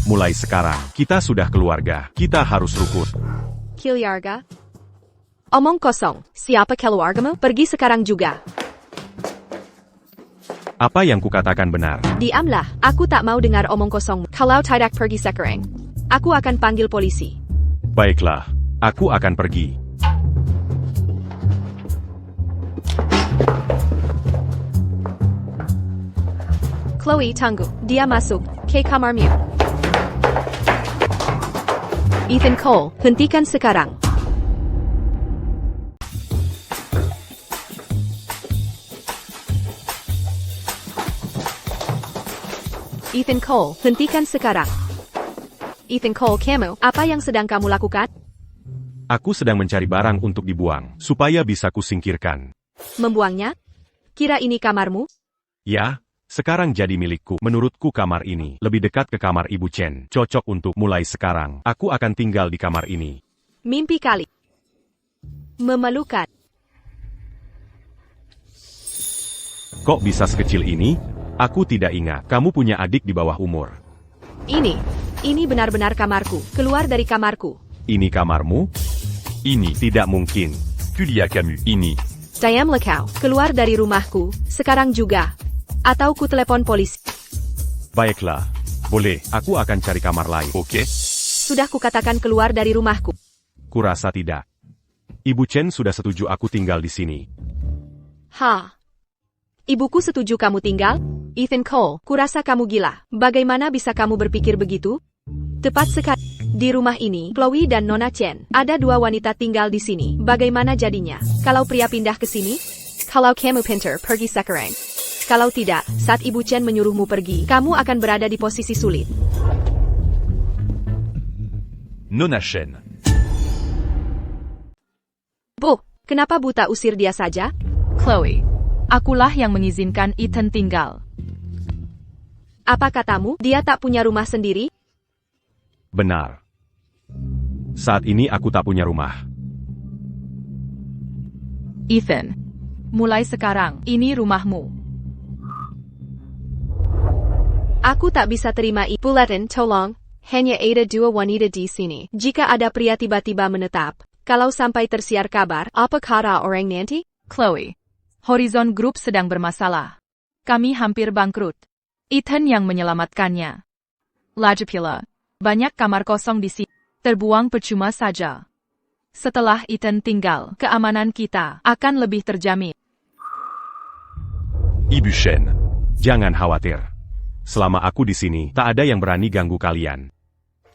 Mulai sekarang, kita sudah keluarga. Kita harus rukun. Keluarga? Omong kosong. Siapa keluargamu? Pergi sekarang juga. Apa yang kukatakan benar? Diamlah, aku tak mau dengar omong kosong. Kalau tidak pergi sekarang, aku akan panggil polisi. Baiklah, aku akan pergi. Chloe, tunggu. Dia masuk ke kamarmu. Ethan Cole, hentikan sekarang. Ethan Cole, hentikan sekarang. Ethan Cole, kamu, apa yang sedang kamu lakukan? Aku sedang mencari barang untuk dibuang, supaya bisa kusingkirkan. Membuangnya? Kira ini kamarmu? Ya, sekarang jadi milikku. Menurutku kamar ini lebih dekat ke kamar Ibu Chen. Cocok untuk mulai sekarang. Aku akan tinggal di kamar ini. Mimpi kali. Memalukan. Kok bisa sekecil ini? Aku tidak ingat. Kamu punya adik di bawah umur. Ini benar-benar kamarku. Keluar dari kamarku. Ini kamarmu? Ini, Tidak mungkin. Julia Camus, Ini. Diamlah kau. Keluar dari rumahku. Sekarang juga. Atau ku telepon polisi. Baiklah. Boleh, aku akan cari kamar lain. ok. Sudah kukatakan keluar dari rumahku. Kurasa tidak. Ibu Chen sudah setuju aku tinggal di sini. Ibuku setuju kamu tinggal? Ethan Cole, kurasa kamu gila. Bagaimana bisa kamu berpikir begitu? Tepat sekali. Di rumah ini, Chloe dan Nona Chen. Ada dua wanita tinggal di sini. Bagaimana jadinya? Kalau pria pindah ke sini? Kalau kamu pintar, pergi sekarang. Kalau tidak, saat Ibu Chen menyuruhmu pergi, kamu akan berada di posisi sulit. Nona Shen, Bu, kenapa buta usir dia saja? Chloe, akulah yang mengizinkan Ethan tinggal. Apa katamu? Dia tak punya rumah sendiri? Benar. Saat ini aku tak punya rumah. Ethan, mulai sekarang, ini rumahmu. Aku tak bisa terima Bulletin, tolong. Hanya ada dua wanita di sini. Jika ada pria tiba-tiba menetap, kalau sampai tersiar kabar, apa kata orang nanti? Chloe, Horizon Group sedang bermasalah. Kami hampir bangkrut. Ethan yang menyelamatkannya. Lagi pula, banyak kamar kosong di sini. Terbuang percuma saja. Setelah Ethan tinggal, keamanan kita akan lebih terjamin. Ibu Shen. Jangan khawatir. Selama aku di sini, tak ada yang berani ganggu kalian.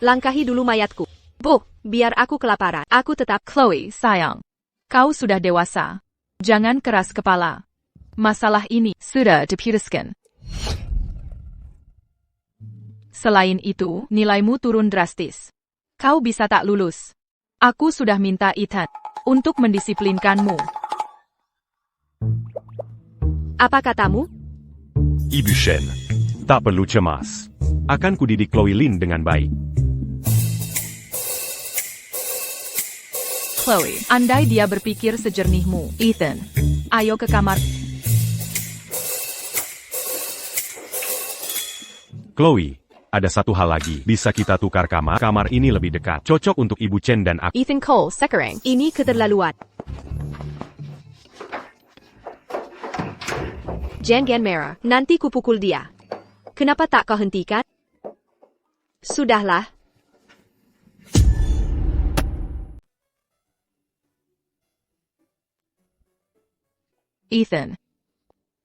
Langkahi dulu mayatku. Bu, biar aku kelaparan. Aku tetap... Chloe, sayang. Kau sudah dewasa. Jangan keras kepala. Masalah ini sudah diputuskan. Selain itu, nilaimu turun drastis. Kau bisa tak lulus. Aku sudah minta Ethan untuk mendisiplinkanmu. Apa katamu? Ibu Shen. Tak perlu cemas. Akan kudidik Chloe Lin dengan baik. Chloe, andai dia berpikir sejernihmu, Ethan. Ayo ke kamar. Chloe, ada satu hal lagi. Bisa kita tukar kamar? Kamar ini lebih dekat. Cocok untuk Ibu Chen dan aku. Ethan Cole, sekarang. Ini keterlaluan. Jangan merah. Nanti kupukul dia. Kenapa tak kau hentikan? Sudahlah. Ethan.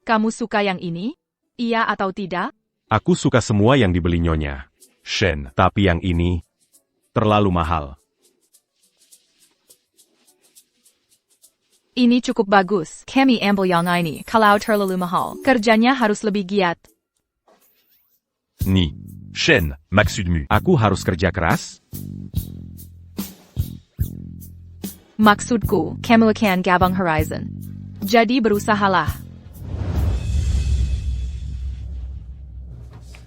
Kamu suka yang ini? Iya atau tidak? Aku suka semua yang dibeli Nyonya Shen, tapi yang ini terlalu mahal. Ini cukup bagus. Kami ambil yang ini. Kalau terlalu mahal, kerjanya harus lebih giat. Ni. Shen, maksudmu. Aku harus kerja keras? Maksudku, kamu akan gabung Horizon. Jadi berusahalah.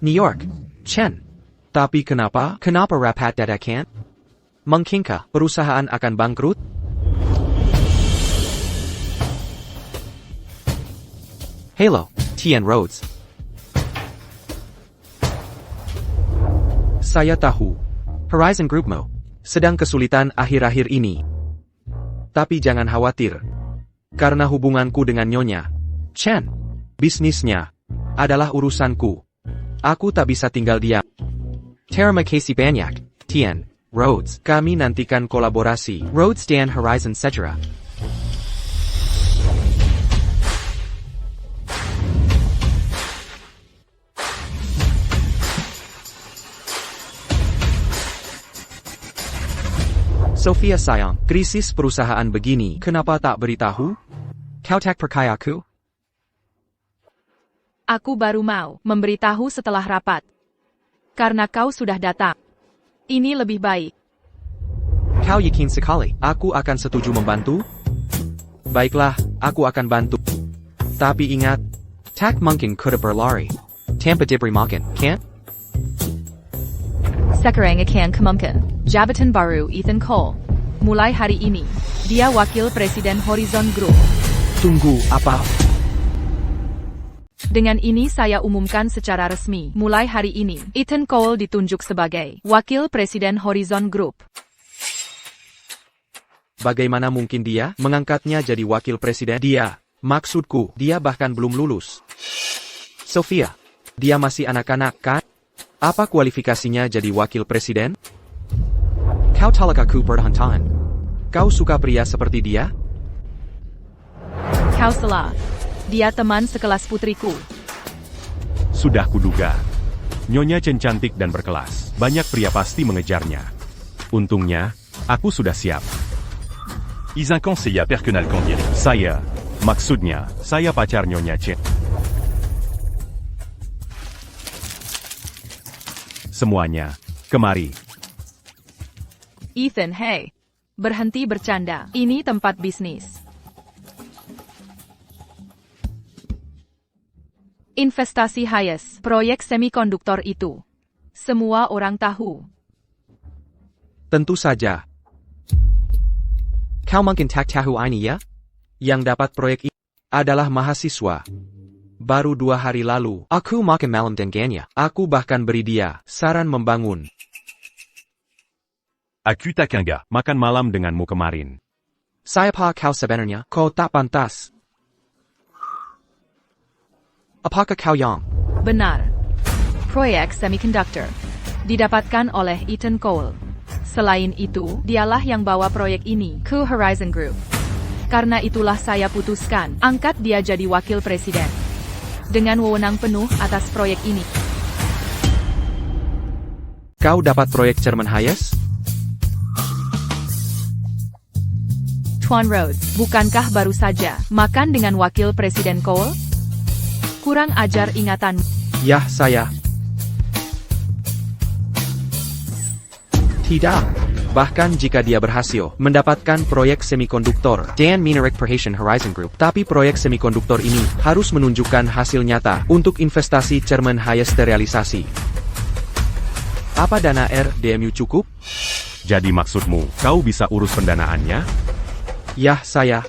New York. Chen. Tapi kenapa? Kenapa rapat dadakan? Mungkinkah perusahaan akan bangkrut? Hello, Tian Rhodes. Saya tahu. Horizon Groupmo sedang kesulitan akhir-akhir ini. Tapi jangan khawatir. Karena hubunganku dengan Nyonya Chen, bisnisnya adalah urusanku. Aku tak bisa tinggal diam. Terima kasih banyak, Tian Rhodes. Kami nantikan kolaborasi Rhodes dan Horizon Secara. Sophia sayang, krisis perusahaan begini, kenapa tak beritahu? Kau tak percaya aku? Aku baru mau memberitahu setelah rapat. Karena kau sudah datang. Ini lebih baik. Kau yakin sekali, aku akan setuju membantu? Baiklah, aku akan bantu. Tapi ingat, tak mungkin kuda berlari. Tanpa diberi makan, kan? Sekarang akan kemungkin. Jabatan baru Ethan Cole. Mulai hari ini, dia wakil presiden Horizon Group. Tunggu, apa? Dengan ini saya umumkan secara resmi. Mulai hari ini, Ethan Cole ditunjuk sebagai wakil presiden Horizon Group. Bagaimana mungkin dia mengangkatnya jadi wakil presiden? Dia, maksudku, dia bahkan belum lulus. Sophia, dia masih anak-anak kan? Apa kualifikasinya jadi wakil presiden? Kau talak aku bertahan. Kau suka pria seperti dia? Kau salah. Dia teman sekelas putriku. Sudah kuduga. Nyonya Chen cantik dan berkelas. Banyak pria pasti mengejarnya. Untungnya, aku sudah siap. Ils un conseiller à Perkenal Candier. Maksudnya, saya pacar Nyonya Chen. Semuanya, kemari. Ethan, hey. Berhenti bercanda. Ini tempat bisnis. Investasi Hayes, proyek semikonduktor itu. Semua orang tahu. Tentu saja. Kau mungkin tak tahu ini ya? Yang dapat proyek ini adalah mahasiswa. Baru 2 hari lalu, aku makan malam dengannya. Aku bahkan beri dia saran membangun. Aku tak enggak. Makan malam denganmu kemarin. Siapa kau sebenarnya? Kau tak pantas. Apakah kau yang? Benar. Proyek semikonduktor didapatkan oleh Ethan Cole. Selain itu, dialah yang bawa proyek ini ke Horizon Group. Karena itulah saya putuskan, angkat dia jadi wakil presiden. dengan wewenang penuh atas proyek ini. Kau dapat proyek Chairman Hayes? Tuan Rhodes, bukankah baru saja makan dengan Wakil Presiden Cole? Kurang ajar ingatan. Yah, saya. Tidak. Bahkan jika dia berhasil mendapatkan proyek semikonduktor Dan Minarik Perhatian Horizon Group, tapi proyek semikonduktor ini harus menunjukkan hasil nyata untuk investasi Chairman Hayes terrealisasi. Apa dana RDMU cukup? Jadi maksudmu, kau bisa urus pendanaannya? Yah, saya.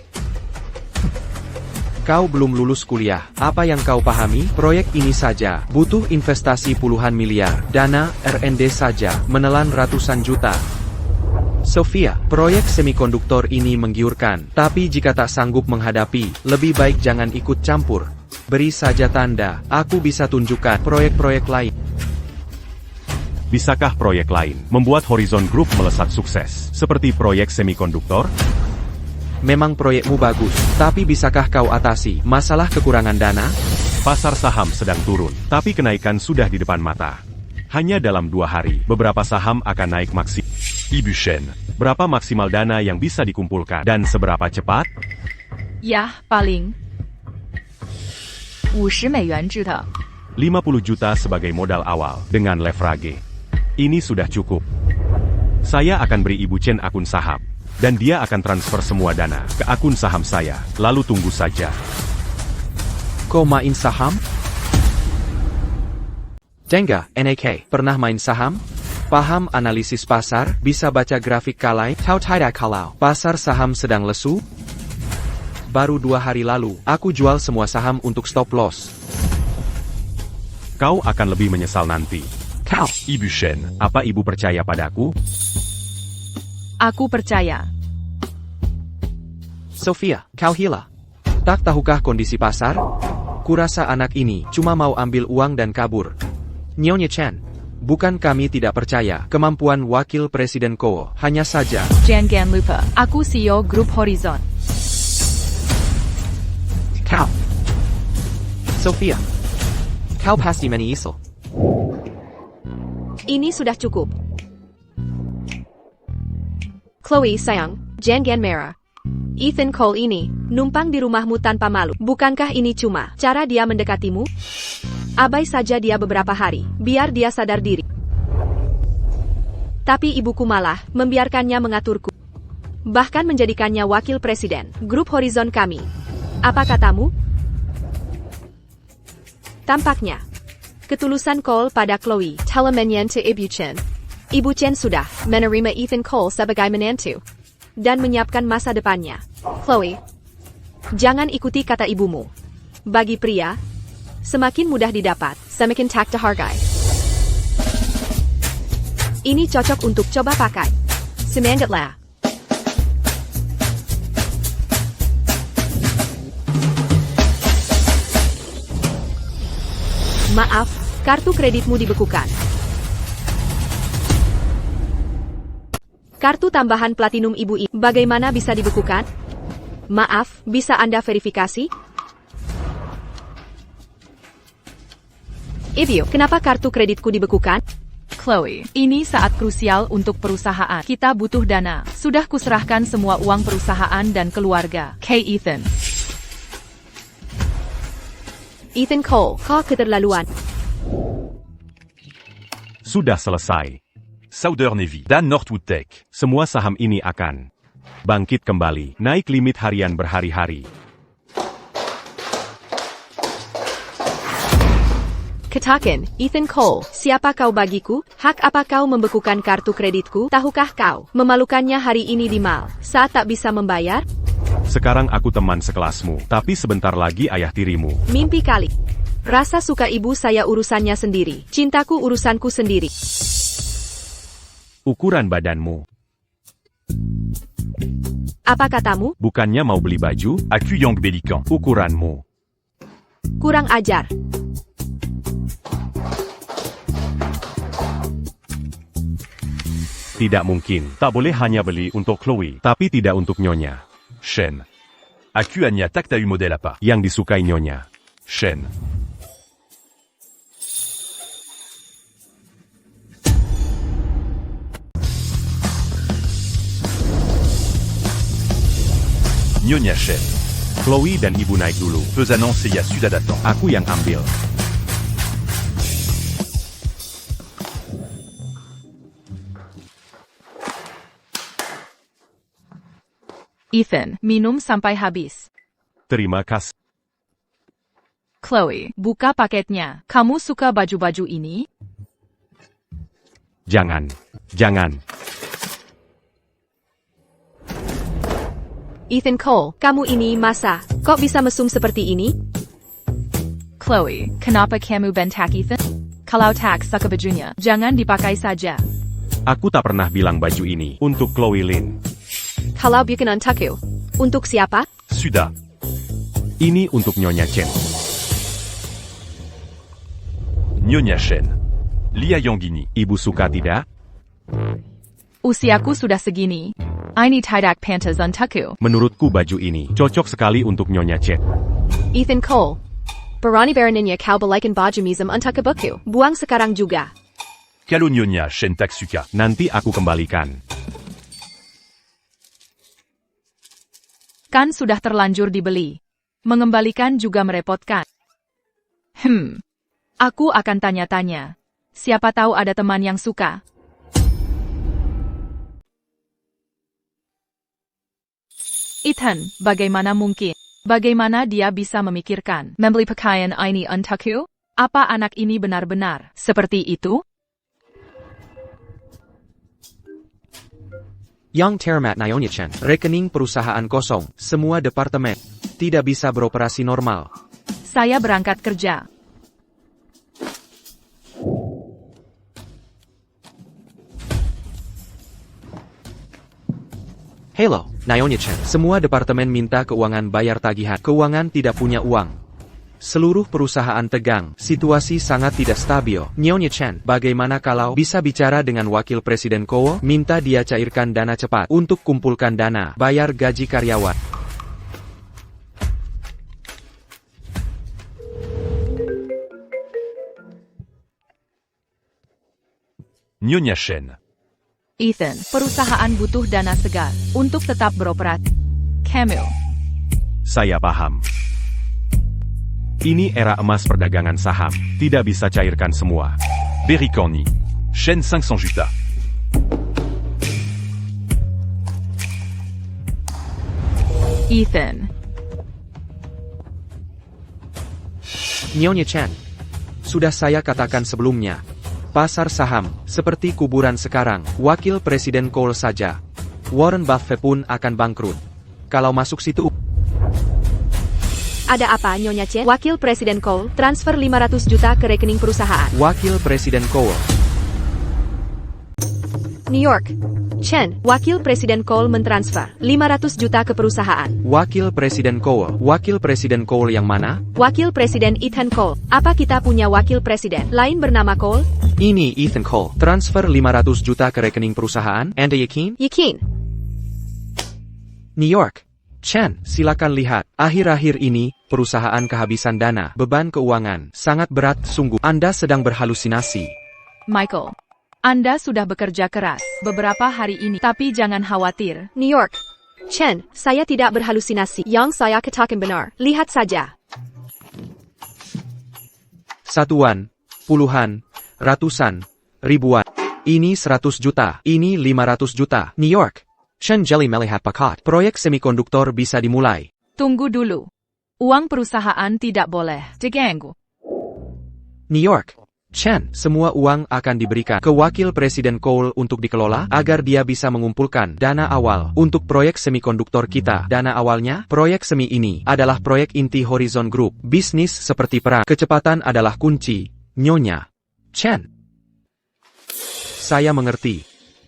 Kau belum lulus kuliah. Apa yang kau pahami? Proyek ini saja butuh investasi puluhan miliar. Dana R&D saja menelan ratusan juta. Sophia, proyek semikonduktor ini menggiurkan. Tapi jika tak sanggup menghadapi, lebih baik jangan ikut campur. Beri saja tanda, aku bisa tunjukkan proyek-proyek lain. Bisakah proyek lain membuat Horizon Group melesat sukses, seperti proyek semikonduktor? Memang proyekmu bagus, tapi bisakah kau atasi masalah kekurangan dana? Pasar saham sedang turun, tapi kenaikan sudah di depan mata. Hanya dalam 2 hari, beberapa saham akan naik maksimal. Ibu Shen. Berapa maksimal dana yang bisa dikumpulkan? Dan seberapa cepat? Yah, paling 50美元制的。 50 juta sebagai modal awal, dengan leverage. Ini sudah cukup. Saya akan beri Ibu Chen akun saham. Dan dia akan transfer semua dana ke akun saham saya, lalu tunggu saja. Kau main saham? Tenga, NAK, pernah main saham? Paham analisis pasar, bisa baca grafik kalai, tahu tidak kalau pasar saham sedang lesu? Baru 2 hari lalu, aku jual semua saham untuk stop loss. Kau akan lebih menyesal nanti. Kau, Ibu Shen. Apa Ibu percaya padaku? Aku percaya. Sophia, kau hila. Tak tahukah kondisi pasar? Kurasa anak ini cuma mau ambil uang dan kabur. Nyonya Chen, bukan kami tidak percaya kemampuan Wakil Presiden Cole, hanya saja. Jangan lupa, aku CEO Grup Horizon. Kau. Sophia, kau pasti menyesal. Ini sudah cukup. Chloe, sayang, jangan marah. Ethan Cole ini numpang di rumahmu tanpa malu. Bukankah ini cuma cara dia mendekatimu? Abai saja dia beberapa hari, biar dia sadar diri. Tapi ibuku malah membiarkannya mengaturku. Bahkan menjadikannya wakil presiden Grup Horizon kami. Apa katamu? Tampaknya ketulusan Cole pada Chloe telah menyentuh Ibu Chen. Ibu Chen sudah menerima Ethan Cole sebagai menantu dan menyiapkan masa depannya. Chloe, jangan ikuti kata ibumu. Bagi pria, semakin mudah didapat, semakin tak dihargai. Ini cocok untuk coba pakai. Semangatlah. Maaf, kartu kreditmu dibekukan. Kartu tambahan platinum Ibu I, bagaimana bisa dibekukan? Maaf, bisa Anda verifikasi? Ibu, kenapa kartu kreditku dibekukan? Chloe, ini saat krusial untuk perusahaan. Kita butuh dana. Sudah kuserahkan semua uang perusahaan dan keluarga. K. Ethan. Ethan Cole, kau keterlaluan. Sudah selesai. Sauder Navy. Dan Northwood Tech. Semua saham ini akan bangkit kembali, naik limit harian berhari-hari. Katakan, Ethan Cole, siapa kau bagiku? Hak apa kau membekukan kartu kreditku? Tahukah kau, memalukannya hari ini di mal, saat tak bisa membayar? Sekarang aku teman sekelasmu, tapi sebentar lagi ayah tirimu. Mimpi kali. Rasa suka ibu saya urusannya sendiri, cintaku urusanku sendiri. Ukuran badanmu. Apa katamu? Bukannya mau beli baju? Aku Yang Belikan. Ukuranmu. Kurang ajar. Tidak mungkin. Tak boleh hanya beli untuk Chloe, tapi tidak untuk Nyonya Shen. Aku hanya tak tahu model apa. yang disukai Nyonya Shen. Nyonya Shen. Chloe dan ibu naik dulu. Pesanan Seiya sudah datang. Aku yang ambil. Ethan, minum sampai habis. Terima kasih. Chloe, buka paketnya. Kamu suka baju-baju ini? Jangan. Jangan. Ethan Cole, kamu ini masa, kok bisa mesum seperti ini? Chloe, kenapa kamu bentak Ethan? Kalau tak suka bajunya, jangan dipakai saja. Aku tak pernah bilang baju ini untuk Chloe Lin. Kalau bukan untukku. Untuk siapa? Sudah. Ini untuk Nyonya Chen. Nyonya Shen. Lia Yonggini. Ibu suka tidak? Usiaku sudah segini. Ini tidak pantas untukku. Menurutku baju ini cocok sekali untuk Nyonya Chen. Ethan Cole. Berani beraninya kau belikan baju mizam untuk ibuku. Buang sekarang juga. Kalau Nyonya Shen tak suka. Nanti aku kembalikan. Kan sudah terlanjur dibeli. Mengembalikan juga merepotkan. Aku akan tanya-tanya. Siapa tahu ada teman yang suka. Ethan, bagaimana mungkin? Bagaimana dia bisa memikirkan membeli pakaian ini untukku? Apa anak ini benar-benar seperti itu? Yang terhormat Nyonya Chen, rekening perusahaan kosong, semua departemen tidak bisa beroperasi normal. Saya berangkat kerja. Hello, Nyonya Chen. Semua departemen minta keuangan bayar tagihan. Keuangan tidak punya uang. Seluruh perusahaan tegang, situasi sangat tidak stabil. Nyonya Chen, bagaimana kalau bisa bicara dengan Wakil Presiden Kowo, minta dia cairkan dana cepat untuk kumpulkan dana, bayar gaji karyawan. Nyonya Shen. Ethan, perusahaan butuh dana segar untuk tetap beroperasi. Kamu. Saya paham. Ini era emas perdagangan saham. Tidak bisa cairkan semua. Berikoni. Shen 500 juta. Ethan. Nyonya Chen, sudah saya katakan sebelumnya, pasar saham, seperti kuburan sekarang, Wakil Presiden Cole saja. Warren Buffett pun akan bangkrut. Kalau masuk situ... Ada apa Nyonya Chen? Wakil Presiden Cole, transfer 500 juta ke rekening perusahaan. Wakil Presiden Cole. New York. Chen, Wakil Presiden Cole mentransfer 500 juta ke perusahaan. Wakil Presiden Cole. Wakil Presiden Cole yang mana? Wakil Presiden Ethan Cole. Apa kita punya wakil presiden lain bernama Cole? Ini Ethan Cole. Transfer 500 juta ke rekening perusahaan. Anda yakin? Yakin. New York. Chen, silakan lihat. Akhir-akhir ini, perusahaan kehabisan dana. Beban keuangan sangat berat sungguh. Anda sedang berhalusinasi. Michael, Anda sudah bekerja keras beberapa hari ini, tapi jangan khawatir. New York. Chen, saya tidak berhalusinasi. Yang saya katakan benar. Lihat saja. Satuan, puluhan, ratusan, ribuan. Ini 100 juta. Ini 500 juta. New York. Chen Jelly melihat pakat. Proyek semikonduktor bisa dimulai. Tunggu dulu. Uang perusahaan tidak boleh diganggu. New York. Chen, semua uang akan diberikan ke Wakil Presiden Cole untuk dikelola agar dia bisa mengumpulkan dana awal untuk proyek semikonduktor kita. Dana awalnya, proyek semi ini adalah proyek inti Horizon Group. Bisnis seperti perang. Kecepatan adalah kunci. Nyonya Chen. Saya mengerti.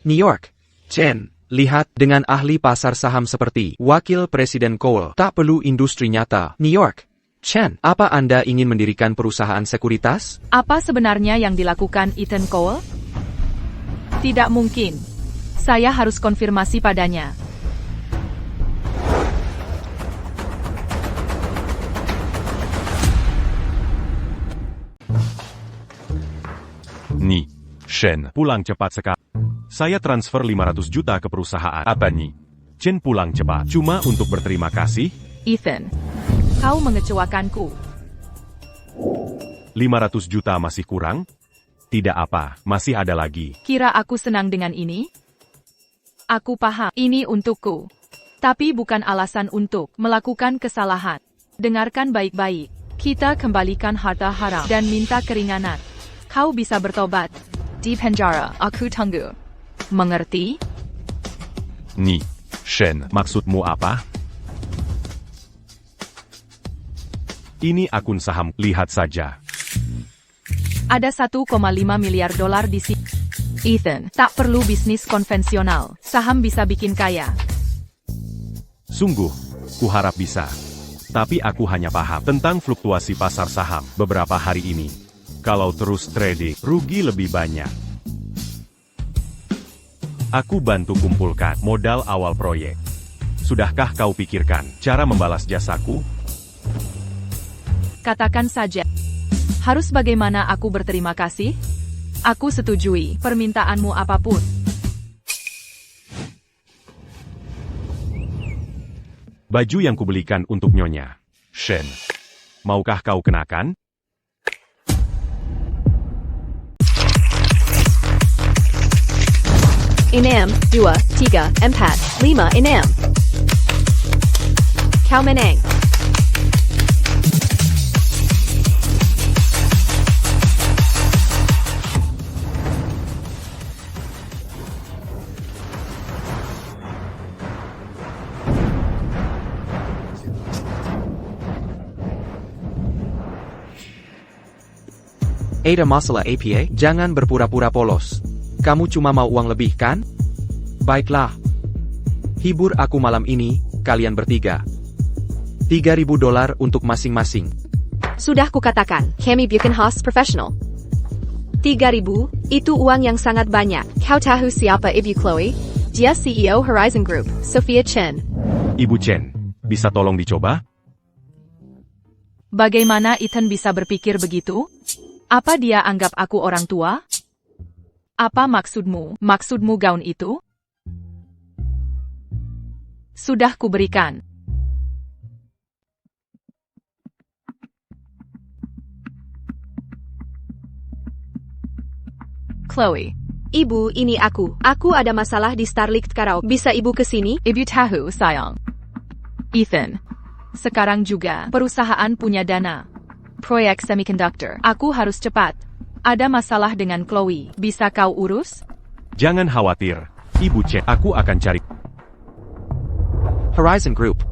New York. Chen. Lihat, dengan ahli pasar saham seperti Wakil Presiden Cole, tak perlu industri nyata. New York. Chen, apa Anda ingin mendirikan perusahaan sekuritas? Apa sebenarnya yang dilakukan Ethan Cole? Tidak mungkin. Saya harus konfirmasi padanya. Ni. Shen. Pulang cepat sekali. Saya transfer 500 juta ke perusahaan. Apa ni? Chen pulang cepat. Cuma untuk berterima kasih? Ethan, kau mengecewakanku. 500 juta masih kurang? Tidak apa, masih ada lagi. Kira aku senang dengan ini? Aku paham, ini untukku. Tapi bukan alasan untuk melakukan kesalahan. Dengarkan baik-baik. Kita kembalikan harta haram dan minta keringanan. Kau bisa bertobat. Di penjara, aku tunggu. Mengerti? Ni, Shen, maksudmu apa? Ini akun saham, lihat saja. Ada 1,5 miliar dolar di sini. Ethan, tak perlu bisnis konvensional. Saham bisa bikin kaya. Sungguh, kuharap bisa. Tapi aku hanya paham tentang fluktuasi pasar saham beberapa hari ini. Kalau terus trading, rugi lebih banyak. Aku bantu kumpulkan modal awal proyek. Sudahkah kau pikirkan cara membalas jasaku? Katakan saja. Harus bagaimana aku berterima kasih? Aku setujui permintaanmu apapun. Baju yang kubelikan untuk Nyonya Shen. Maukah kau kenakan? 6, 2, 3, 4, 5, 6. Kau menang. Ada masalah APA? Jangan berpura-pura polos. Kamu cuma mau uang lebih, kan? Baiklah. Hibur aku malam ini, kalian bertiga. $3.000 untuk masing-masing. Sudah kukatakan, kami bukan host profesional. 3.000, itu uang yang sangat banyak. Kau tahu siapa Ibu Chloe? Dia CEO Horizon Group, Sophia Chen. Ibu Chen, bisa tolong dicoba? Bagaimana Ethan bisa berpikir begitu? Apa dia anggap aku orang tua? Apa maksudmu? Maksudmu gaun itu? Sudah kuberikan. Chloe. Ibu, ini aku. Aku ada masalah di Starlight Karaoke. Bisa ibu kesini? Ibu tahu, sayang. Ethan. Sekarang juga, perusahaan punya dana. Proyek semiconductor. Aku harus cepat. Ada masalah dengan Chloe. Bisa kau urus? Jangan khawatir, Ibu Chen. Aku akan cari. Horizon Group.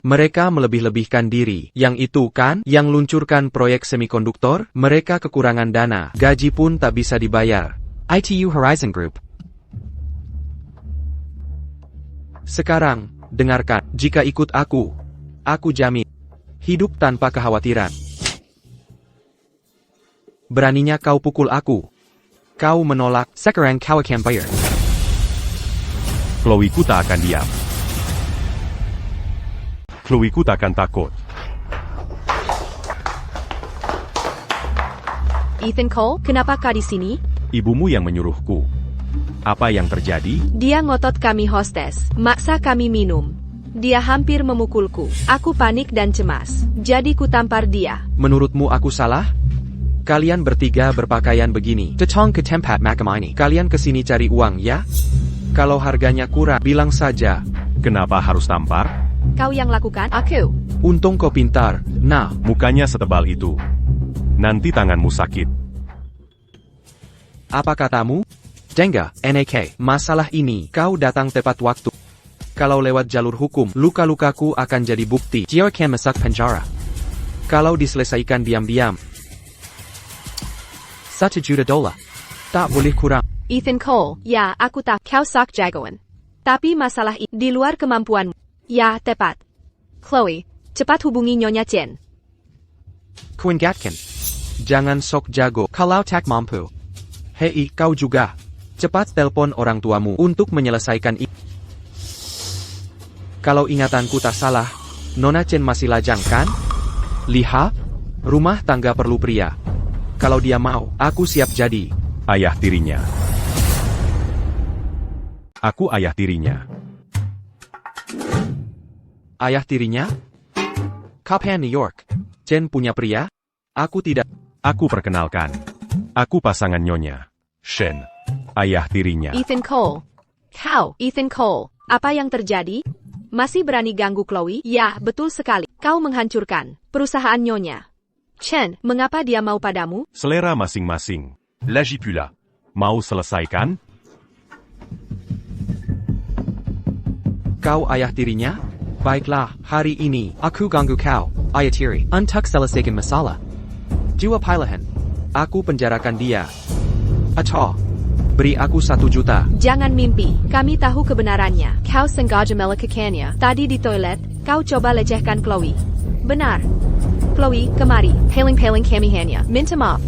Mereka melebih-lebihkan diri. Yang itu kan, yang luncurkan proyek semikonduktor, mereka kekurangan dana. Gaji pun tak bisa dibayar. ITU Horizon Group. Sekarang, dengarkan. Jika ikut aku jamin. Hidup tanpa kekhawatiran. Beraninya kau pukul aku. Kau menolak. Sekarang kau akan bayar. Chloe ku tak akan diam. Chloe ku tak akan takut. Ethan Cole, kenapa kau di sini? Ibumu yang menyuruhku. Apa yang terjadi? Dia ngotot kami hostes, maksa kami minum. Dia hampir memukulku. Aku panik dan cemas. Jadi ku tampar dia. Menurutmu aku salah? Kalian bertiga berpakaian begini. Datang ke tempat mahkamah ini. Kalian kesini cari uang, ya? Kalau harganya kurang, bilang saja. Kenapa harus tampar? Kau yang lakukan? Aku. Untung kau pintar. Nah, Mukanya setebal itu. Nanti tanganmu sakit. apa katamu? Dengar, NAK, masalah ini, kau datang tepat waktu. Kalau lewat jalur hukum, luka-lukaku akan jadi bukti. Dia akan masuk penjara. Kalau diselesaikan diam-diam. $1 juta. Tak boleh kurang. Ethan Cole, ya, aku tak. Kau sok jagoan. Tapi masalah ini di luar kemampuanmu. Ya, tepat. Chloe, cepat hubungi Nyonya Chen. Kuingatkan. Jangan sok jago kalau tak mampu. Hei, kau juga. Cepat telepon orang tuamu untuk menyelesaikan ini. Kalau ingatanku tak salah, Nona Chen masih lajang kan? Lihat, rumah tangga perlu pria. Kalau dia mau, aku siap jadi. Ayah tirinya. Aku ayah tirinya. Ayah tirinya? Cuphead New York. Jen punya pria? Aku tidak. Aku perkenalkan. Aku pasangan Nyonya Shen. Ayah tirinya. Ethan Cole. Kau, Ethan Cole. Apa yang terjadi? Masih berani ganggu Chloe? Ya, betul sekali. Kau menghancurkan perusahaan Nyonya Chen. Mengapa dia mau padamu? Selera masing-masing. L'agipula. Mau selesaikan? Kau ayah tirinya? Baiklah, hari ini, aku ganggu kau, ayah tiri. Untuk selesaikan masalah. Jiwa pilahan. Aku penjarakan dia. Atau, beri aku 1 juta. Jangan mimpi. Kami tahu kebenarannya. Kau sengaja melakukannya. Tadi di toilet, kau coba lecehkan Chloe. Benar. Chloe, kemari. Paling-paling kami hanya minta maaf.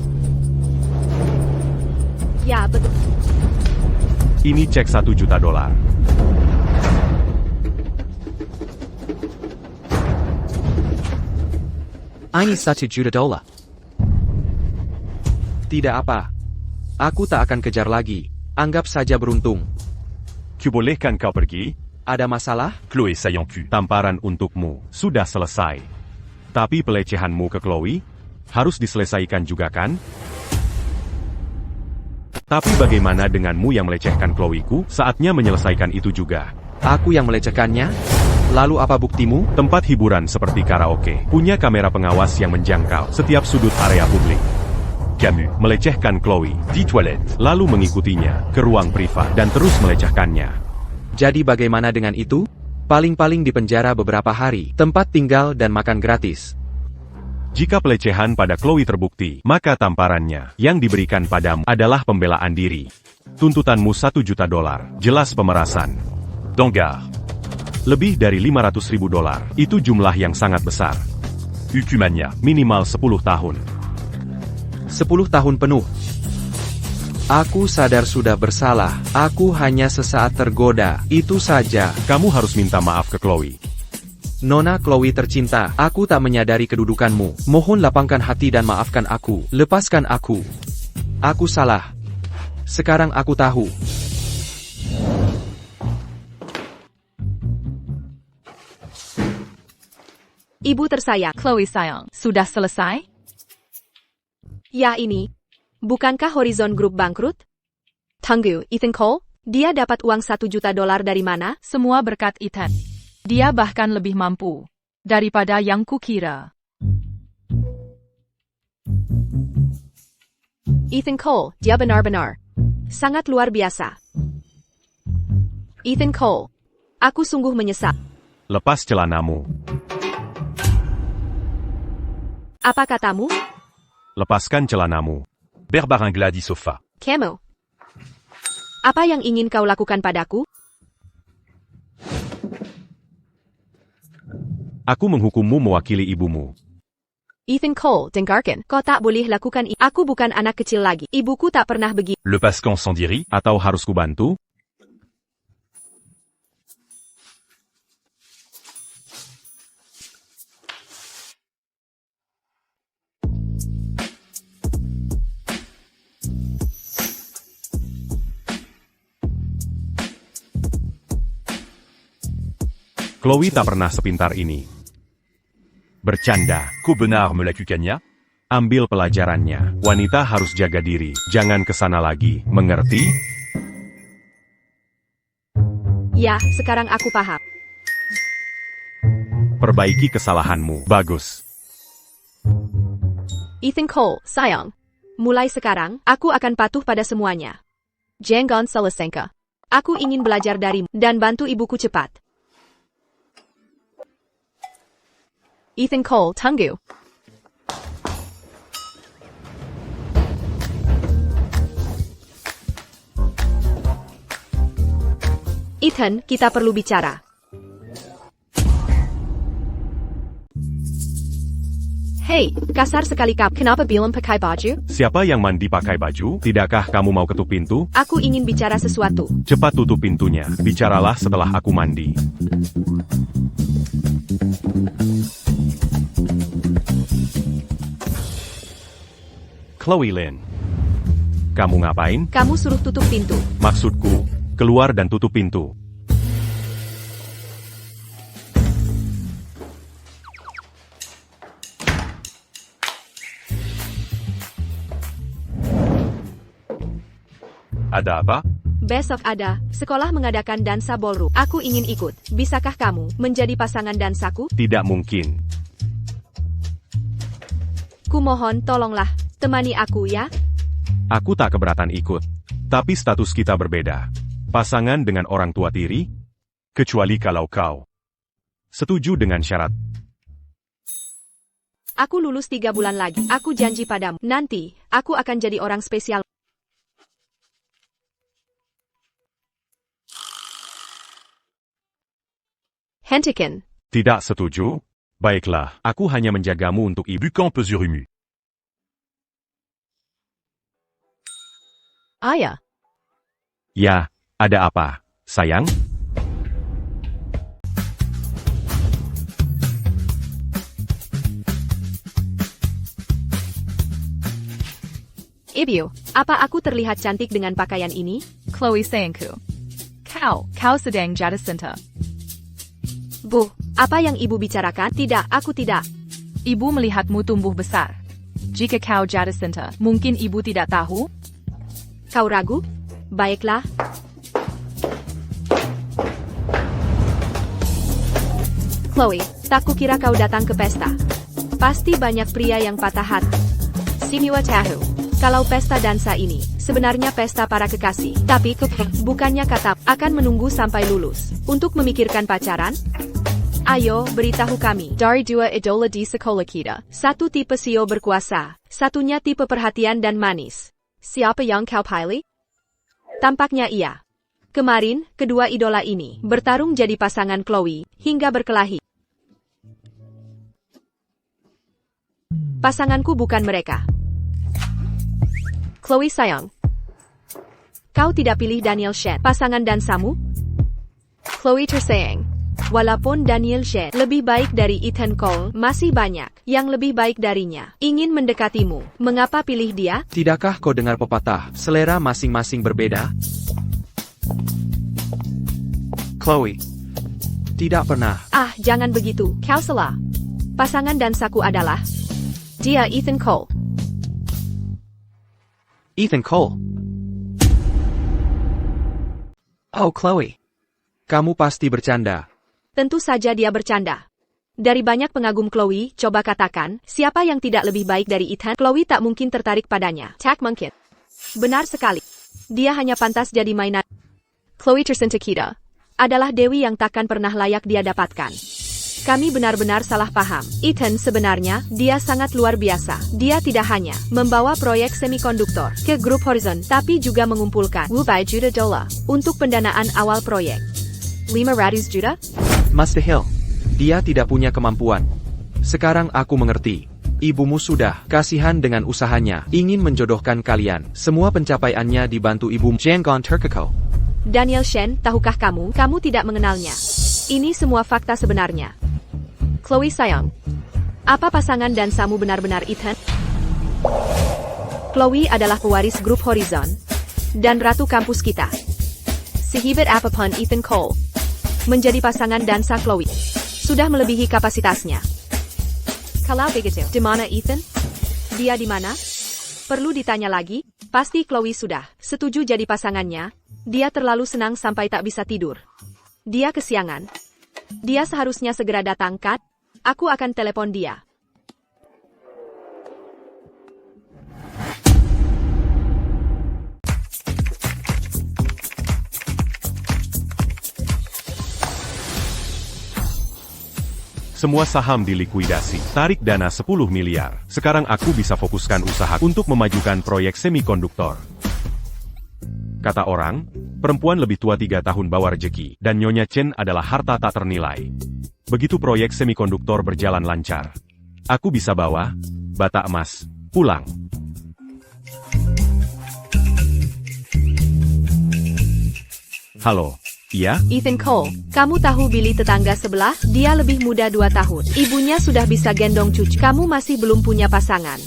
Ya, betul. Ini cek $1 juta. Ini $1 juta. Tidak apa. Aku tak akan kejar lagi. Anggap saja beruntung. Kubolehkan kau pergi? Ada masalah? Chloé saillant cul. Tamparan untukmu sudah selesai. Tapi pelecehanmu ke Chloe harus diselesaikan juga kan? Tapi bagaimana denganmu yang melecehkan Chloe-ku? Saatnya menyelesaikan itu juga. Aku yang melecehkannya? Lalu apa buktimu? Tempat hiburan seperti karaoke punya kamera pengawas yang menjangkau setiap sudut area publik. Camus. Melecehkan Chloe, 10 toilettes. lalu mengikutinya ke ruang privat dan terus melecehkannya. Jadi bagaimana dengan itu? Paling-paling di penjara beberapa hari, tempat tinggal dan makan gratis. Jika pelecehan pada Chloe terbukti, maka tamparannya yang diberikan padamu adalah pembelaan diri. Tuntutanmu $1 juta, jelas pemerasan. Dangar. Lebih dari $500.000, itu jumlah yang sangat besar. Ucumania. Minimal 10 tahun. 10 tahun penuh. Aku sadar sudah bersalah. Aku hanya sesaat tergoda. Itu saja. Kamu harus minta maaf ke Chloe. Nona Chloe tercinta, aku tak menyadari kedudukanmu. Mohon lapangkan hati dan maafkan aku. Lepaskan aku. Aku salah. Sekarang aku tahu. Ibu tersayang. Chloe sayang, sudah selesai? Ya ini. Bukankah Horizon Group bangkrut? Tunggu, Ethan Cole? Dia dapat uang $1 juta dari mana? Semua berkat Ethan. Dia bahkan lebih mampu daripada yang kukira. Ethan Cole, dia benar-benar sangat luar biasa. Ethan Cole, aku sungguh menyesal. Lepas celanamu. Apa katamu? Lepaskan celanamu. Berbarin gladi sofa. Kamu. Apa yang ingin kau lakukan padaku? Aku menghukummu mewakili ibumu. Ethan Cole, dengarkan. Kau tak boleh lakukan ini. Aku bukan anak kecil lagi. Ibuku tak pernah begitu. Lepaskan sans diri. Atau harus kubantu? Chloe tak pernah sepintar ini. Bercanda. Kau benar melakukannya? Ambil pelajarannya. Wanita harus jaga diri. Jangan kesana lagi. Mengerti? Ya, sekarang aku paham. Perbaiki kesalahanmu. Bagus. Ethan Cole, sayang. Mulai sekarang, aku akan patuh pada semuanya. Jangan selesaikan. Aku ingin belajar darimu dan bantu ibuku cepat. Ethan Cole, tunggu. Ethan, kita perlu bicara. Hei, kasar sekali kau. Kenapa belum pakai baju? Siapa yang mandi pakai baju? Tidakkah kamu mau ketuk pintu? Aku ingin bicara sesuatu. Cepat tutup pintunya. Bicaralah setelah aku mandi. Chloe Lynn. Kamu ngapain? Kamu suruh tutup pintu. Maksudku, Keluar dan tutup pintu. Ada apa? Besok ada, sekolah mengadakan dansa ballroom. Aku ingin ikut. Bisakah kamu menjadi pasangan dansaku? Tidak mungkin. Kumohon tolonglah, temani aku ya. Aku tak keberatan ikut. Tapi status kita berbeda. Pasangan dengan orang tua tiri? Kecuali kalau kau setuju dengan syarat. Aku lulus 3 bulan lagi. Aku janji padamu. Nanti, aku akan jadi orang spesial. Hentikan. Tidak setuju? Baiklah, aku hanya menjagamu untuk ibu. Bucan Pesurumu. Ayah. Ya, ada apa, sayang? Ibu, apa aku terlihat cantik dengan pakaian ini? Chloe sayangku. Kau sedang jatuh cinta. Bu, apa yang ibu bicarakan? Tidak, aku tidak. Ibu melihatmu tumbuh besar. Jika kau jatuh cinta, mungkin ibu tidak tahu? Kau ragu? Baiklah. Chloe, tak kukira kau datang ke pesta. Pasti banyak pria yang patah hati. Semua tahu, kalau pesta dansa ini, sebenarnya pesta para kekasih. Tapi, bukannya kata, akan menunggu sampai lulus. Untuk memikirkan pacaran? Ayo, beritahu kami. Dari 2 idola di sekolah kita. Satu tipe CEO berkuasa, satunya tipe perhatian dan manis. Siapa yang kau pilih? Tampaknya iya. Kemarin, kedua idola ini bertarung jadi pasangan Chloe, hingga berkelahi. Pasanganku bukan mereka. Chloe sayang. Kau tidak pilih Daniel Shen, pasangan dansamu? Chloe tersayang. Walaupun Daniel Shen lebih baik dari Ethan Cole, masih banyak yang lebih baik darinya. Ingin mendekatimu, mengapa pilih dia? Tidakkah kau dengar pepatah, selera masing-masing berbeda? Chloe. Tidak pernah. Ah, jangan begitu, kau salah. Pasangan dansaku adalah dia Ethan Cole. Ethan Cole. Oh, Chloe. Kamu pasti bercanda. Tentu saja dia bercanda. Dari banyak pengagum Chloe, coba katakan, siapa yang tidak lebih baik dari Ethan? Chloe tak mungkin tertarik padanya. Tak mungkin. Benar sekali. Dia hanya pantas jadi mainan. Chloe tercinta kita adalah dewi yang takkan pernah layak dia dapatkan. Kami benar-benar salah paham. Ethan sebenarnya, dia sangat luar biasa. Dia tidak hanya membawa proyek semikonduktor ke grup Horizon, tapi juga mengumpulkan $5 juta untuk pendanaan awal proyek. 500 juta? Mustahil. Dia tidak punya kemampuan. Sekarang aku mengerti. Ibumu sudah kasihan dengan usahanya, ingin menjodohkan kalian. Semua pencapaiannya dibantu ibumu. Jangan terkekau. Daniel Shen, tahukah kamu tidak mengenalnya. Ini semua fakta sebenarnya. Chloe sayang, apa pasangan dansamu benar-benar Ethan? Chloe adalah pewaris grup Horizon dan ratu kampus kita. Sehebat apapun Ethan Cole, menjadi pasangan dansa Chloe sudah melebihi kapasitasnya. Kalau begitu, di mana Ethan? Dia di mana? Perlu ditanya lagi? Pasti Chloe sudah setuju jadi pasangannya. Dia terlalu senang sampai tak bisa tidur. Dia kesiangan. Dia seharusnya segera datang, kan? Aku akan telepon dia. Semua saham dilikuidasi. Tarik dana 10 miliar. Sekarang aku bisa fokuskan usaha untuk memajukan proyek semikonduktor. Kata orang, perempuan lebih tua 3 tahun bawa rejeki, dan Nyonya Chen adalah harta tak ternilai. Begitu proyek semikonduktor berjalan lancar, aku bisa bawa bata emas pulang. Halo, iya? Ethan Cole, kamu tahu Billy tetangga sebelah? Dia lebih muda 2 tahun. Ibunya sudah bisa gendong cucu. Kamu masih belum punya pasangan.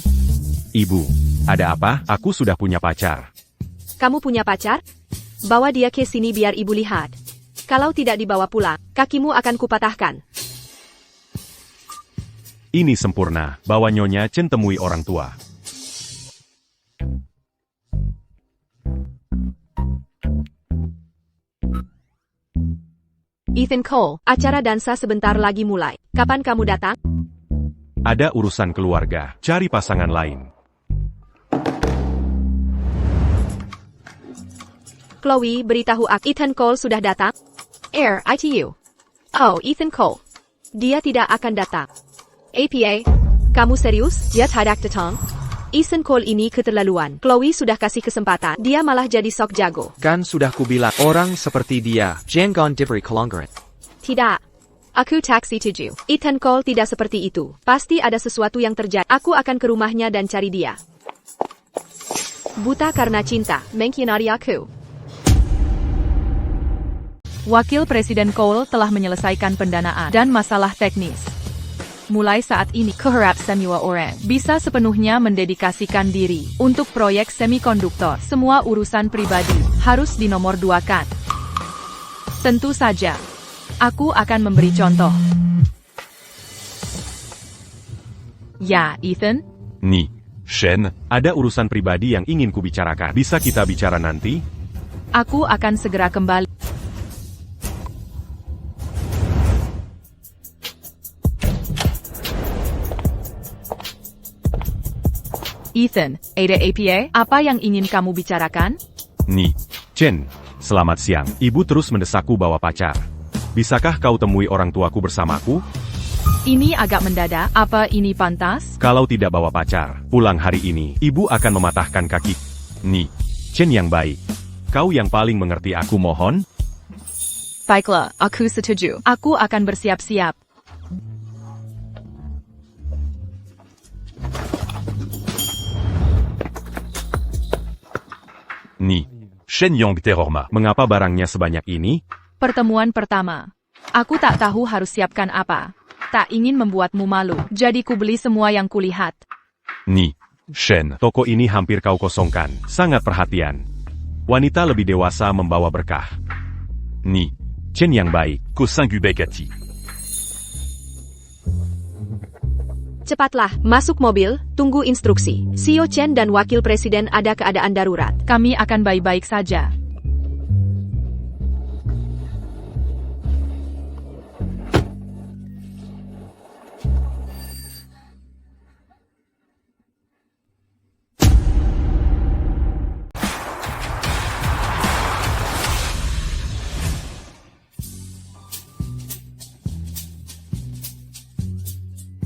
Ibu, ada apa? Aku sudah punya pacar. Kamu punya pacar? Bawa dia ke sini biar ibu lihat. Kalau tidak dibawa pulang, kakimu akan kupatahkan. Ini sempurna, bawa Nyonya Chen temui orang tua. Ethan Cole, acara dansa sebentar lagi mulai. Kapan kamu datang? Ada urusan keluarga, cari pasangan lain. Chloe, beritahu aku Ethan Cole sudah datang? ITU. Oh, Ethan Cole. Dia tidak akan datang. APA, kamu serius? Dia tidak datang? Ethan Cole ini keterlaluan. Chloe sudah kasih kesempatan, dia malah jadi sok jago. Kan sudah kubilang, orang seperti dia, jangan diberi kelonggaran. Tidak. Aku taksi tuju. Ethan Cole tidak seperti itu. Pasti ada sesuatu yang terjadi. Aku akan ke rumahnya dan cari dia. Buta karena cinta, mengkhianati aku. Wakil Presiden Cole telah menyelesaikan pendanaan dan masalah teknis. Mulai saat ini, kuharap semua orang bisa sepenuhnya mendedikasikan diri untuk proyek semikonduktor. Semua urusan pribadi harus dinomorduakan. Tentu saja, aku akan memberi contoh. Ya, Ethan? Nih, Shen, ada urusan pribadi yang ingin kubicarakan. Bisa kita bicara nanti? Aku akan segera kembali. Ethan, ada APA, apa yang ingin kamu bicarakan? Nih, Chen, selamat siang. Ibu terus mendesakku bawa pacar. Bisakah kau temui orang tuaku bersamaku? Ini agak mendadak, apa ini pantas? Kalau tidak bawa pacar, pulang hari ini, ibu akan mematahkan kaki. Nih, Chen yang baik. Kau yang paling mengerti aku mohon? Baiklah, aku setuju. Aku akan bersiap-siap. Ni. Shen Yong Terorma. Mengapa barangnya sebanyak ini? Pertemuan pertama. Aku tak tahu harus siapkan apa. Tak ingin membuatmu malu, jadi ku beli semua yang kulihat. Nih, Shen, toko ini hampir kau kosongkan. Sangat perhatian. Wanita lebih dewasa membawa berkah. Nih, Chen yang baik. Ko Singubekati. Cepatlah, masuk mobil, tunggu instruksi. Xiao Chen dan Wakil Presiden ada keadaan darurat. Kami akan baik-baik saja.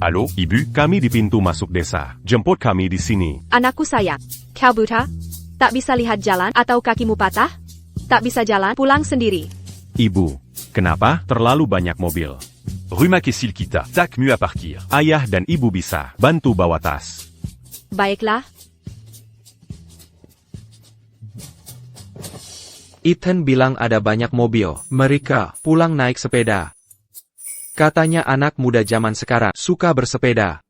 Halo, Ibu, kami di pintu masuk desa. Jemput kami di sini. Anakku sayang, kau buta? Tak bisa lihat jalan atau kakimu patah? Tak bisa jalan, pulang sendiri. Ibu, kenapa? Terlalu banyak mobil. Rumak et Silkita. Tak mu à partir. Ayah dan ibu bisa bantu bawa tas. Baiklah, Ethan bilang ada banyak mobil. Mereka pulang naik sepeda. Katanya anak muda zaman sekarang suka bersepeda.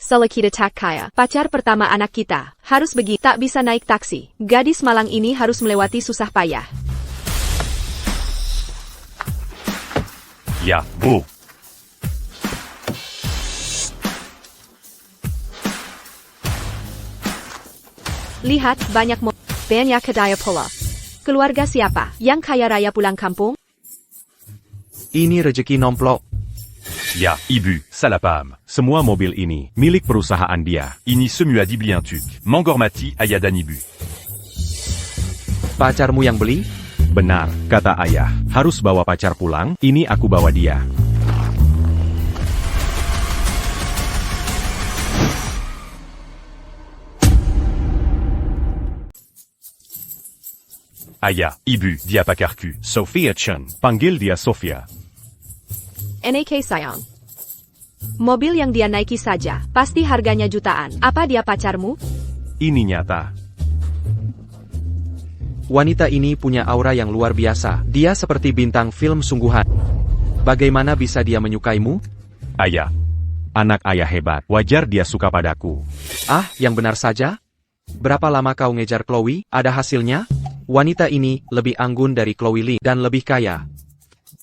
Selekita tak kaya. Pacar pertama anak kita. Harus begitu, tak bisa naik taksi. Gadis malang ini harus melewati susah payah. Ya, bo. Lihat, banyak banyak kedaya pola. Keluarga siapa yang kaya raya pulang kampung? Ini rezeki nomplok. Ya, Ibu, Salapam. Semua mobil ini milik perusahaan dia. Ini semua dibliantuk. Mangormati ayadan Ibu. Pacarmu yang beli? Benar, kata ayah. Harus bawa pacar pulang, ini aku bawa dia. Aya, Ibu, Diapakarku. Sophia Chen, panggil dia Sophia. NAK sayang. Mobil yang dia naiki saja, pasti harganya jutaan. Apa dia pacarmu? Ini nyata. Wanita ini punya aura yang luar biasa. Dia seperti bintang film sungguhan. Bagaimana bisa dia menyukaimu? Ayah. Anak ayah hebat, wajar dia suka padaku. Ah, yang benar saja? Berapa lama kau ngejar Chloe? Ada hasilnya? wanita ini lebih anggun dari Chloe Lee dan lebih kaya.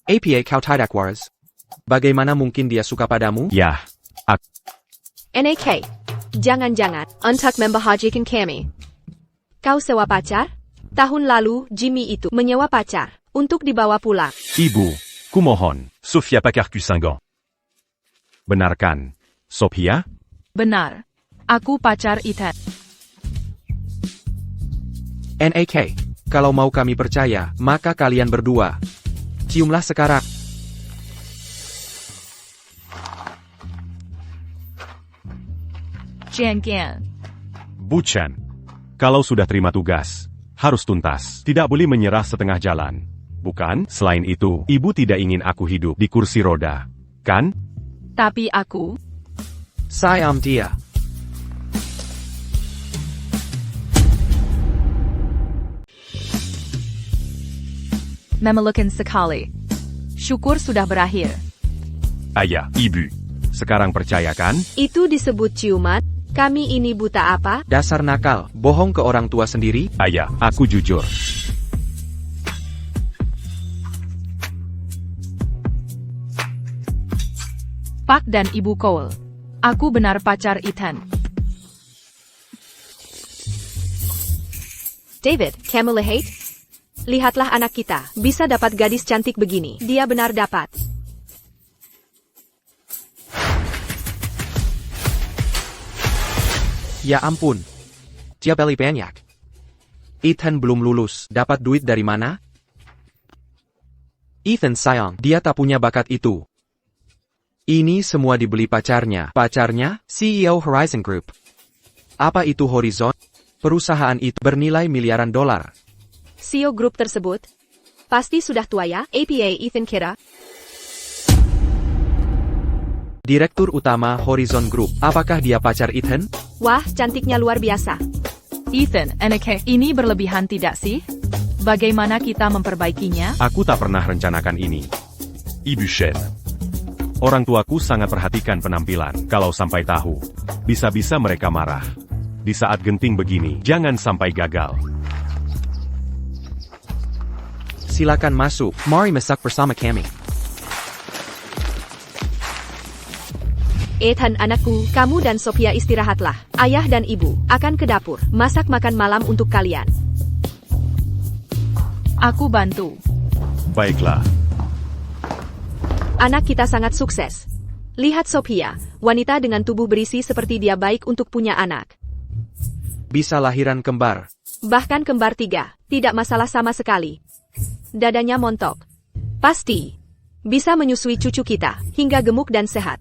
Apa kau tidak waras? Bagaimana mungkin dia suka padamu? Yah, NAK. Jangan-jangan, untuk membahagiakan kami. Kau sewa pacar? Tahun lalu, Jimmy itu menyewa pacar untuk dibawa pulang. Ibu, kumohon, Sophia Pacarcu-Singan. benarkan. Sophia? Benar. Aku pacar Ethan. NAK. Kalau mau kami percaya, maka kalian berdua. Ciumlah sekarang. Jian Gan. Buchan. Kalau sudah terima tugas, harus tuntas. Tidak boleh menyerah setengah jalan. Bukan? Selain itu, ibu tidak ingin aku hidup di kursi roda. Kan? Tapi aku, Sayang dia. memelukan sekali. Syukur sudah berakhir. Ayah, Ibu. Sekarang percayakan? Itu disebut ciuman? Kami ini buta apa? Dasar nakal, bohong ke orang tua sendiri. Ayah, Aku jujur. Pak dan Ibu Cole. Aku benar pacar Ethan. David, kamu lihat? Lihatlah anak kita, bisa dapat gadis cantik begini. Dia benar dapat. Ya ampun. Dia beli banyak. Ethan belum lulus, dapat duit dari mana? Ethan sayang, dia tak punya bakat itu. Ini semua dibeli pacarnya. Pacarnya, CEO Horizon Group. Apa itu Horizon? Perusahaan itu bernilai miliaran dolar. CEO grup tersebut pasti sudah tua ya, APA Ethan kira. Direktur utama Horizon Group. Apakah dia pacar Ethan? Wah, cantiknya luar biasa. Ethan, NAK, ini berlebihan tidak sih? Bagaimana kita memperbaikinya? Aku tak pernah rencanakan ini. Ibu Shen. Orang tuaku sangat perhatikan penampilan. Kalau sampai tahu, bisa-bisa mereka marah. Di saat genting begini, jangan sampai gagal. Silakan masuk. Mari masak bersama kami. Ethan anakku, kamu dan Sophia istirahatlah. Ayah dan ibu akan ke dapur, masak makan malam untuk kalian. Aku bantu. Baiklah. Anak kita sangat sukses. Lihat Sophia, wanita dengan tubuh berisi seperti dia baik untuk punya anak. Bisa lahiran kembar. Bahkan kembar 3, tidak masalah sama sekali. Dadanya montok. Pasti bisa menyusui cucu kita, hingga gemuk dan sehat.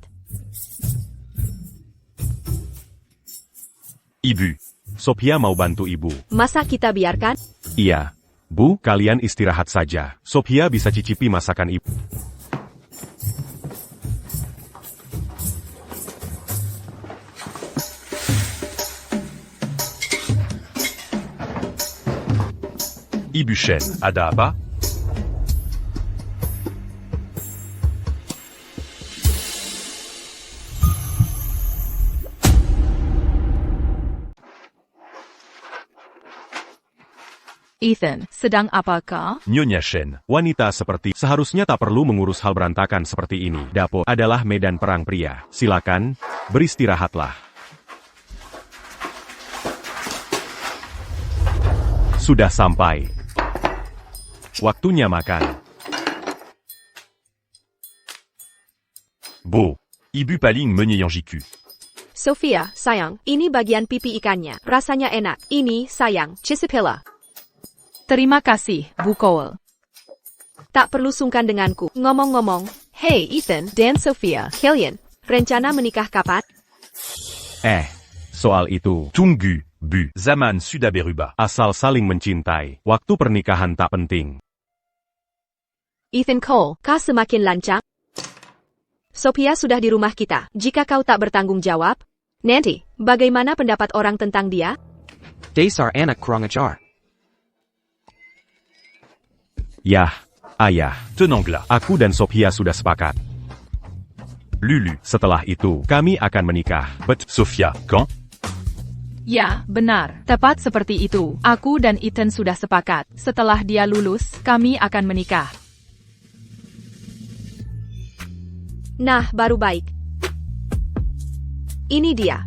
Ibu. Sophia mau bantu ibu. Masa kita biarkan? Iya. Bu, kalian istirahat saja. Sophia bisa cicipi masakan ibu. Ibu Shen, ada apa? Ethan, sedang apakah? Nyonya Shen. Wanita seperti seharusnya tak perlu mengurus hal berantakan seperti ini. Dapur adalah medan perang pria. Silakan, beristirahatlah. Sudah sampai. Waktunya makan. Beau. Ibu paling menyayang jiku. Sophia, sayang, ini bagian pipi ikannya. Rasanya enak. Ini, sayang, Chisipilla. Terima kasih, Bu Cole. Tak perlu sungkan denganku. Ngomong-ngomong, hey Ethan dan Sophia, kalian rencana menikah kapan? Soal itu, Tunggu, Bu. Zaman sudah berubah. asal saling mencintai, waktu pernikahan tak penting. Ethan Cole, kau semakin lancang? Sophia sudah di rumah kita. Jika kau tak bertanggung jawab, nanti, bagaimana pendapat orang tentang dia? Dasar anak kurang ajar. Yah, ayah, Tenanglah. aku dan Sophia sudah sepakat. Lulu. Setelah itu, kami akan menikah. But, Sophia, quand? Ya, benar. Tepat seperti itu. Aku dan Ethan sudah sepakat. Setelah dia lulus, kami akan menikah. Nah, baru baik. Ini dia.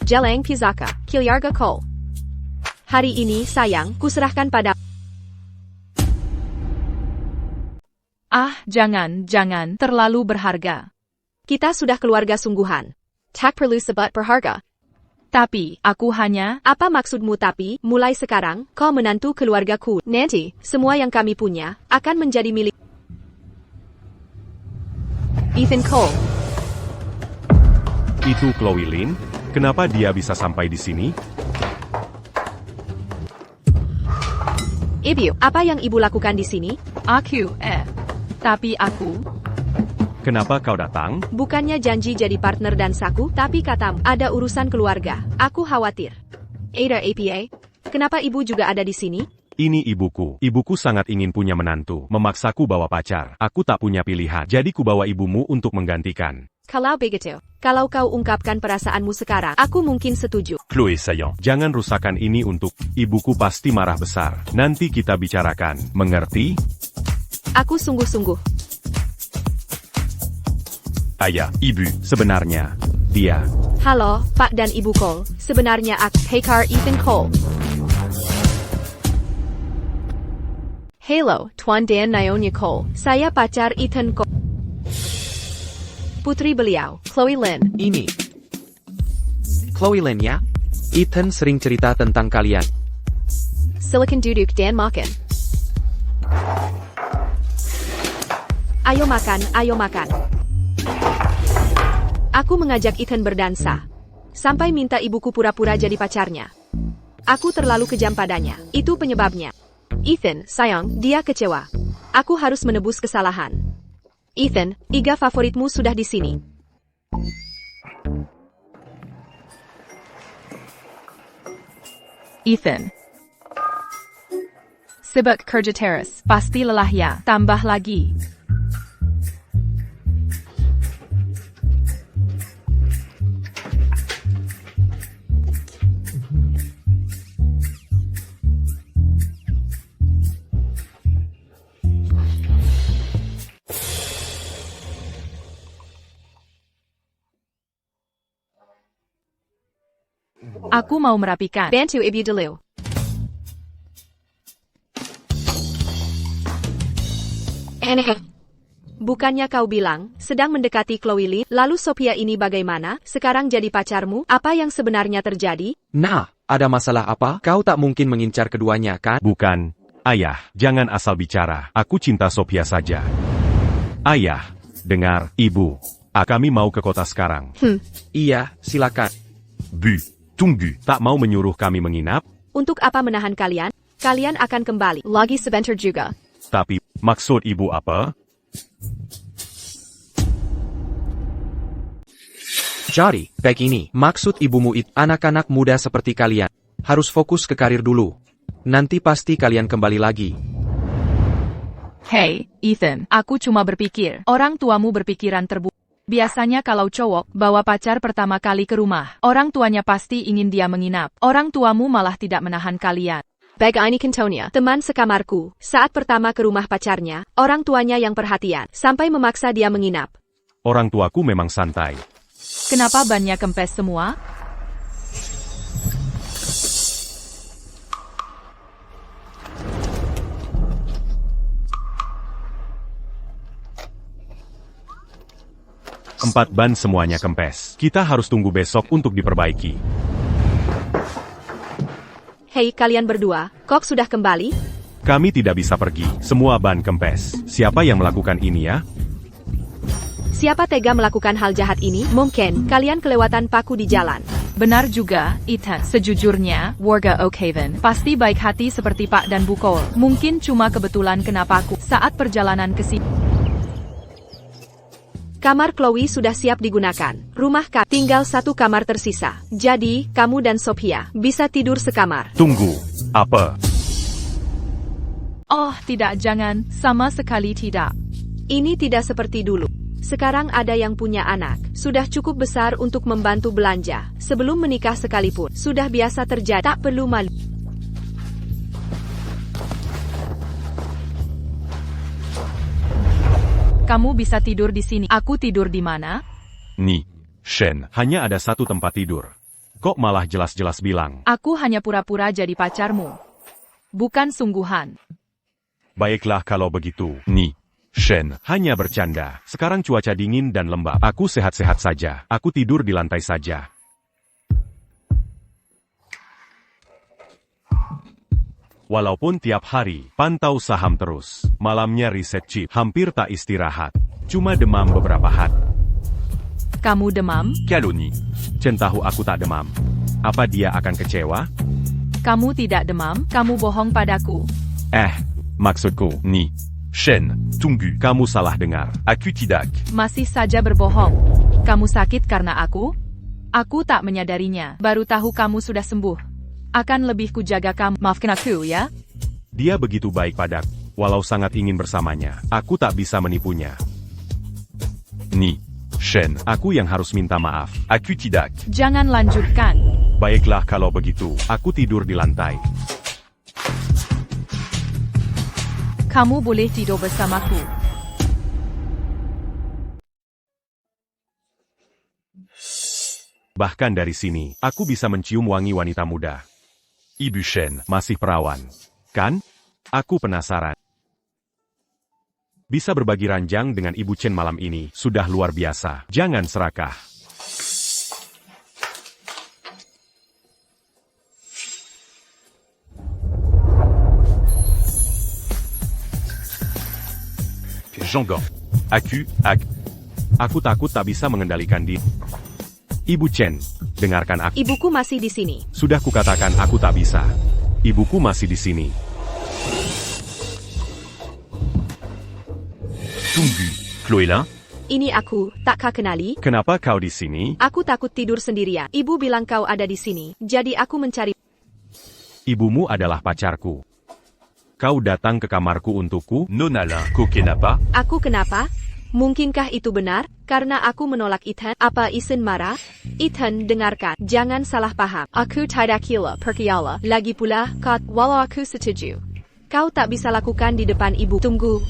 Jeleng Pizaka, Kilyarga Cole. Hari ini, sayang, kuserahkan pada... Jangan, terlalu berharga. Kita sudah keluarga sungguhan. Tak perlu sebut berharga. Tapi, aku hanya... Apa maksudmu tapi, mulai sekarang, kau menantu keluargaku. Nanti, semua yang kami punya, akan menjadi milik... Ethan Cole. Itu Chloe Lin? Kenapa dia bisa sampai di sini? Ibu, apa yang ibu lakukan di sini? Tapi aku... Kenapa kau datang? Bukannya janji jadi partner dan saku, tapi katamu, ada urusan keluarga. Aku khawatir. Ada APA? Kenapa ibu juga ada di sini? Ini ibuku. Ibuku sangat ingin punya menantu. Memaksaku bawa pacar. Aku tak punya pilihan. Jadi ku bawa ibumu untuk menggantikan. Kalau begitu, kalau kau ungkapkan perasaanmu sekarang, aku mungkin setuju. Chloé saillant. Jangan rusakkan ini untuk ibuku pasti marah besar. Nanti kita bicarakan. Mengerti? Aku sungguh-sungguh. Aya, Ibu. Sebenarnya, dia. Halo, Pak dan Ibu Cole. Sebenarnya aku Haikar Ethan Cole. Hello, Tuan Dan Nyonya Cole. Saya pacar Ethan Cole. Putri beliau, Chloe Lin. Ini. Chloe Lin ya? Ethan sering cerita tentang kalian. Silakan duduk dan makan. Ayo makan, ayo makan. Aku mengajak Ethan berdansa. Sampai minta ibuku pura-pura jadi pacarnya. Aku terlalu kejam padanya. Itu penyebabnya. Ethan, sayang, dia kecewa. Aku harus menebus kesalahan. Ethan, iga favoritmu sudah di sini. Ethan. Sibuk kerja teras, pasti lelah ya. Tambah lagi. Aku mau merapikan. Bantu ibu dulu. Bukannya kau bilang, sedang mendekati Chloe Lin, lalu Sophia ini bagaimana, sekarang jadi pacarmu, apa yang sebenarnya terjadi? Nah, ada masalah apa? Kau tak mungkin mengincar keduanya, kan? Bukan. Ayah, jangan asal bicara. Aku cinta Sophia saja. Ayah, dengar, ibu. Kami mau ke kota sekarang. Iya, silakan. Bu. Tunggu. Tak mau menyuruh kami menginap? Untuk apa menahan kalian? Kalian akan kembali. Lagi sebentar juga. Tapi, maksud ibu apa? Jadi, begini, maksud ibumu itu, anak-anak muda seperti kalian, harus fokus ke karir dulu. Nanti pasti kalian kembali lagi. Hey, Ethan, aku cuma berpikir, orang tuamu berpikiran terbuka. Biasanya kalau cowok bawa pacar pertama kali ke rumah, orang tuanya pasti ingin dia menginap. Orang tuamu malah tidak menahan kalian. Bag ini Kentonia, teman sekamarku, saat pertama ke rumah pacarnya, orang tuanya yang perhatian, sampai memaksa dia menginap. Orang tuaku memang santai. Kenapa bannya kempes semua? Empat ban semuanya kempes. Kita harus tunggu besok untuk diperbaiki. Hei kalian berdua, kok sudah kembali? Kami tidak bisa pergi. Semua ban kempes. Siapa yang melakukan ini ya? Siapa tega melakukan hal jahat ini? Mungkin kalian kelewatan paku di jalan. Benar juga, Ethan. Sejujurnya, warga Oakhaven pasti baik hati seperti Pak dan Bu Cole. Mungkin cuma kebetulan kena paku saat perjalanan ke sini. Kamar Chloe sudah siap digunakan. Rumah Kak tinggal satu kamar tersisa. Jadi, kamu dan Sophia bisa tidur sekamar. Tunggu. Apa? Oh, tidak, jangan. Sama sekali tidak. Ini tidak seperti dulu. Sekarang ada yang punya anak, sudah cukup besar untuk membantu belanja. Sebelum menikah sekalipun, sudah biasa terjadi, tak perlu malu. Kamu bisa tidur di sini. Aku tidur di mana? Ni, Shen, hanya ada satu tempat tidur. Kok malah jelas-jelas bilang? Aku hanya pura-pura jadi pacarmu. Bukan sungguhan. Baiklah kalau begitu. Ni, Shen, hanya bercanda. Sekarang cuaca dingin dan lembab. Aku sehat-sehat saja. Aku tidur di lantai saja. Walaupun tiap hari, pantau saham terus. Malamnya riset chip, hampir tak istirahat. Cuma demam beberapa hari. Kamu demam? Calomnie. Chen tahu aku tak demam. Apa dia akan kecewa? Kamu tidak demam? Kamu bohong padaku. Maksudku, Ni, Shen, Tunggu. kamu salah dengar. Aku tidak. Masih saja berbohong. Kamu sakit karena aku? Aku tak menyadarinya. Baru tahu kamu sudah sembuh. Akan lebih kujaga kamu. Maafkan aku ya. Dia begitu baik padaku. Walau sangat ingin bersamanya, aku tak bisa menipunya. Ni, Shen, aku yang harus minta maaf. Aku tidak. Jangan lanjutkan. Baiklah kalau begitu, aku tidur di lantai. Kamu boleh tidur bersamaku. Bahkan dari sini, aku bisa mencium wangi wanita muda. Ibu Shen. Masih perawan. Kan? Aku penasaran. Bisa berbagi ranjang dengan Ibu Chen malam ini, sudah luar biasa. Jangan serakah. Jeonggang. Aku takut tak bisa mengendalikan diri. Ibu Chen, dengarkan aku. Ibuku masih di sini. Sudah kukatakan aku tak bisa. Ibuku masih di sini. Tunggu. Chloélin. Ini aku, tak kau kenali? Kenapa kau di sini? Aku takut tidur sendirian. Ibu bilang kau ada di sini, jadi aku mencari. Ibumu adalah pacarku. Kau datang ke kamarku untukku? Non-Alain. Kokenapa. Aku kenapa? Mungkinkah itu benar? Karena aku menolak Ethan. Apa Ethan marah? Ethan, dengarkan. Jangan salah paham. Aku tidak gila percaya. Lagi pula, walau aku setuju. Kau tak bisa lakukan di depan ibu. Tunggu.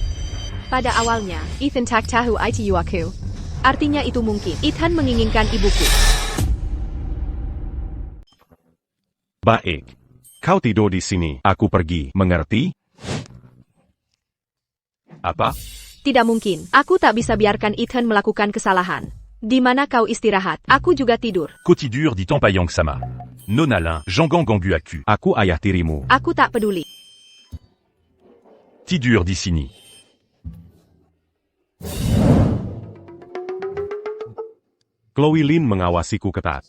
Pada awalnya, Ethan tak tahu itu aku. Artinya itu mungkin. Ethan menginginkan ibuku. Baik. Kau tidur di sini. Aku pergi. Mengerti? Apa? Tidak mungkin. Aku tak bisa biarkan Ethan melakukan kesalahan. Di mana kau istirahat? Aku juga tidur. Cotidur dit Tampayang Sama. Non-Alain. Jeonggang Gangu Aku. Aku ayah tirimu. Aku tak peduli. Tidur di sini. Chloe Lin mengawasiku ketat.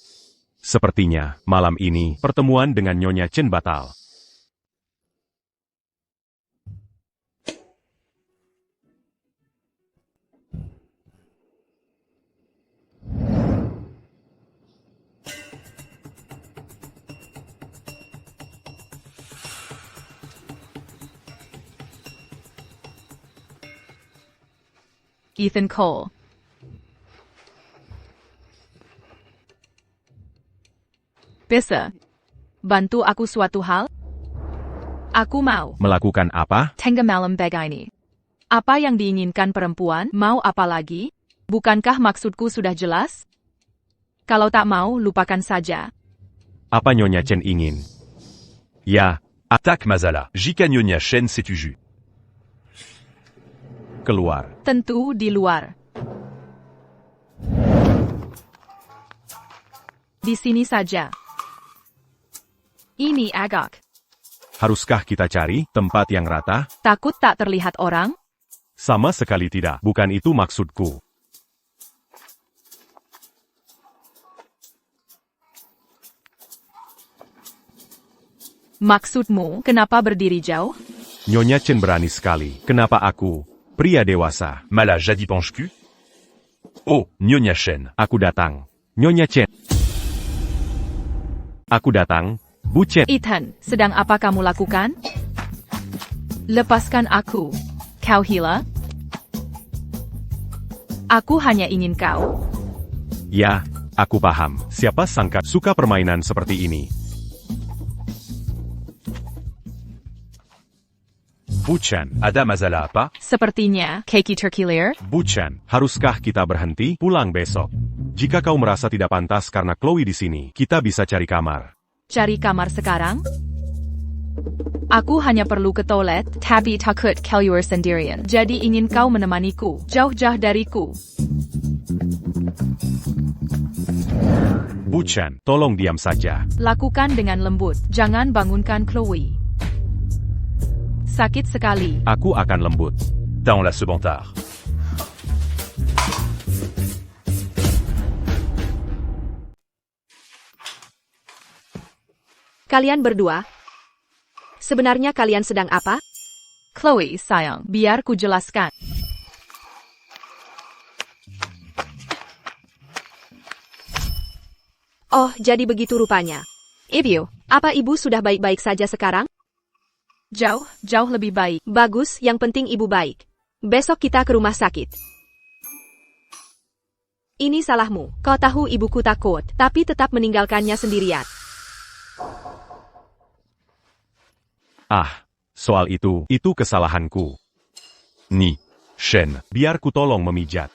Sepertinya, malam ini, pertemuan dengan Nyonya Chen batal. Ethan Cole. Bisa bantu aku suatu hal? Aku mau Melakukan apa? tengah malam begini. Apa yang diinginkan perempuan? Mau apa lagi? Bukankah maksudku sudah jelas? Kalau tak mau, lupakan saja. Apa Nyonya Chen ingin? Ya, Tak Mazala. Jika Nyonya Shen setuju. keluar. Tentu di luar. Di sini saja. Ini agak. Haruskah kita cari tempat yang rata? Takut tak terlihat orang? Sama sekali tidak. Bukan itu maksudku. Maksudmu, kenapa berdiri jauh? Nyonya Chen berani sekali. Kenapa aku, pria dewasa? Mala jadi pencheku. Oh, Nyonya Shen. Aku datang. Nyonya Chen. Aku datang. Bu Chen. Ethan, sedang apa kamu lakukan? Lepaskan aku. Kau hila? Aku hanya ingin kau. Ya, aku paham. Siapa sangka suka permainan seperti ini. Buchan, ada masalah apa? Sepertinya, Keiki Turkey Lair. Buchan, haruskah kita berhenti pulang besok? Jika kau merasa tidak pantas karena Chloe di sini, kita bisa cari kamar. Cari kamar sekarang? Aku hanya perlu ke toilet, tapi takut keluar sendirian. Jadi ingin kau menemaniku, jauh-jauh dariku. Buchan, tolong diam saja. Lakukan dengan lembut, jangan bangunkan Chloe. Sakit sekali. Aku akan lembut. Dans la sebentar. Kalian berdua? Sebenarnya kalian sedang apa? Chloe, sayang, biar ku jelaskan. Oh, jadi begitu rupanya. Ibu, apa ibu sudah baik-baik saja sekarang? Jauh lebih baik. Bagus, yang penting ibu baik. Besok kita ke rumah sakit. Ini salahmu. Kau tahu ibuku takut, tapi tetap meninggalkannya sendirian. Ah, soal itu kesalahanku. Ni. Shen, biar ku tolong memijat.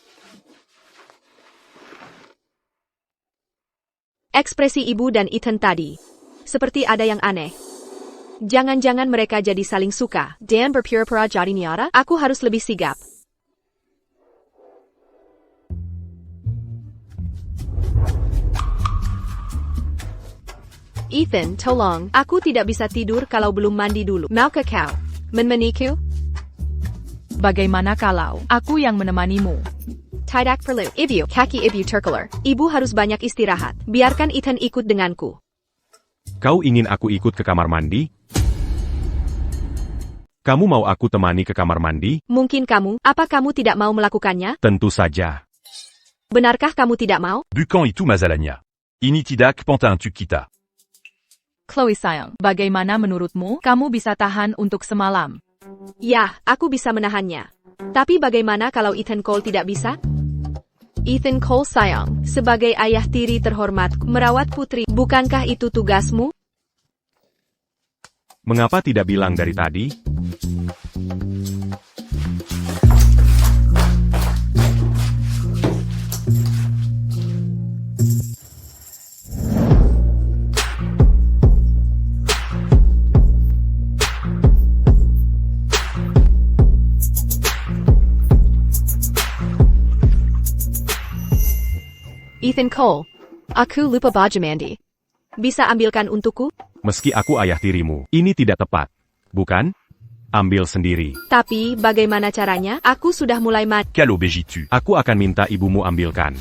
Ekspresi ibu dan Ethan tadi. Seperti ada yang aneh. Jangan-jangan mereka jadi saling suka. Dan berpura-pura jadi niara, aku harus lebih sigap. Ethan, tolong. Aku tidak bisa tidur kalau belum mandi dulu. Maukah kau menemaniku? Bagaimana kalau aku yang menemanimu? Tidak perlu. Ibu, kaki ibu terkeluar. Ibu harus banyak istirahat. Biarkan Ethan ikut denganku. Kau ingin aku ikut ke kamar mandi? Kamu mau aku temani ke kamar mandi? Mungkin kamu, apa kamu tidak mau melakukannya? Tentu saja. Benarkah kamu tidak mau? Bukan itu masalahnya. Ini tidak penting untuk kita. Chloe sayang, bagaimana menurutmu? Kamu bisa tahan untuk semalam. Ya, aku bisa menahannya. Tapi bagaimana kalau Ethan Cole tidak bisa? Ethan Cole sayang, sebagai ayah tiri terhormat, merawat putri, bukankah itu tugasmu? Mengapa tidak bilang dari tadi? Ethan Cole, aku lupa baju mandi. Bisa ambilkan untukku? Meski aku ayah tirimu, ini tidak tepat. Bukan? Ambil sendiri. Tapi, bagaimana caranya? Aku sudah mulai mati. Quelle obégitu. Aku akan minta ibumu ambilkan.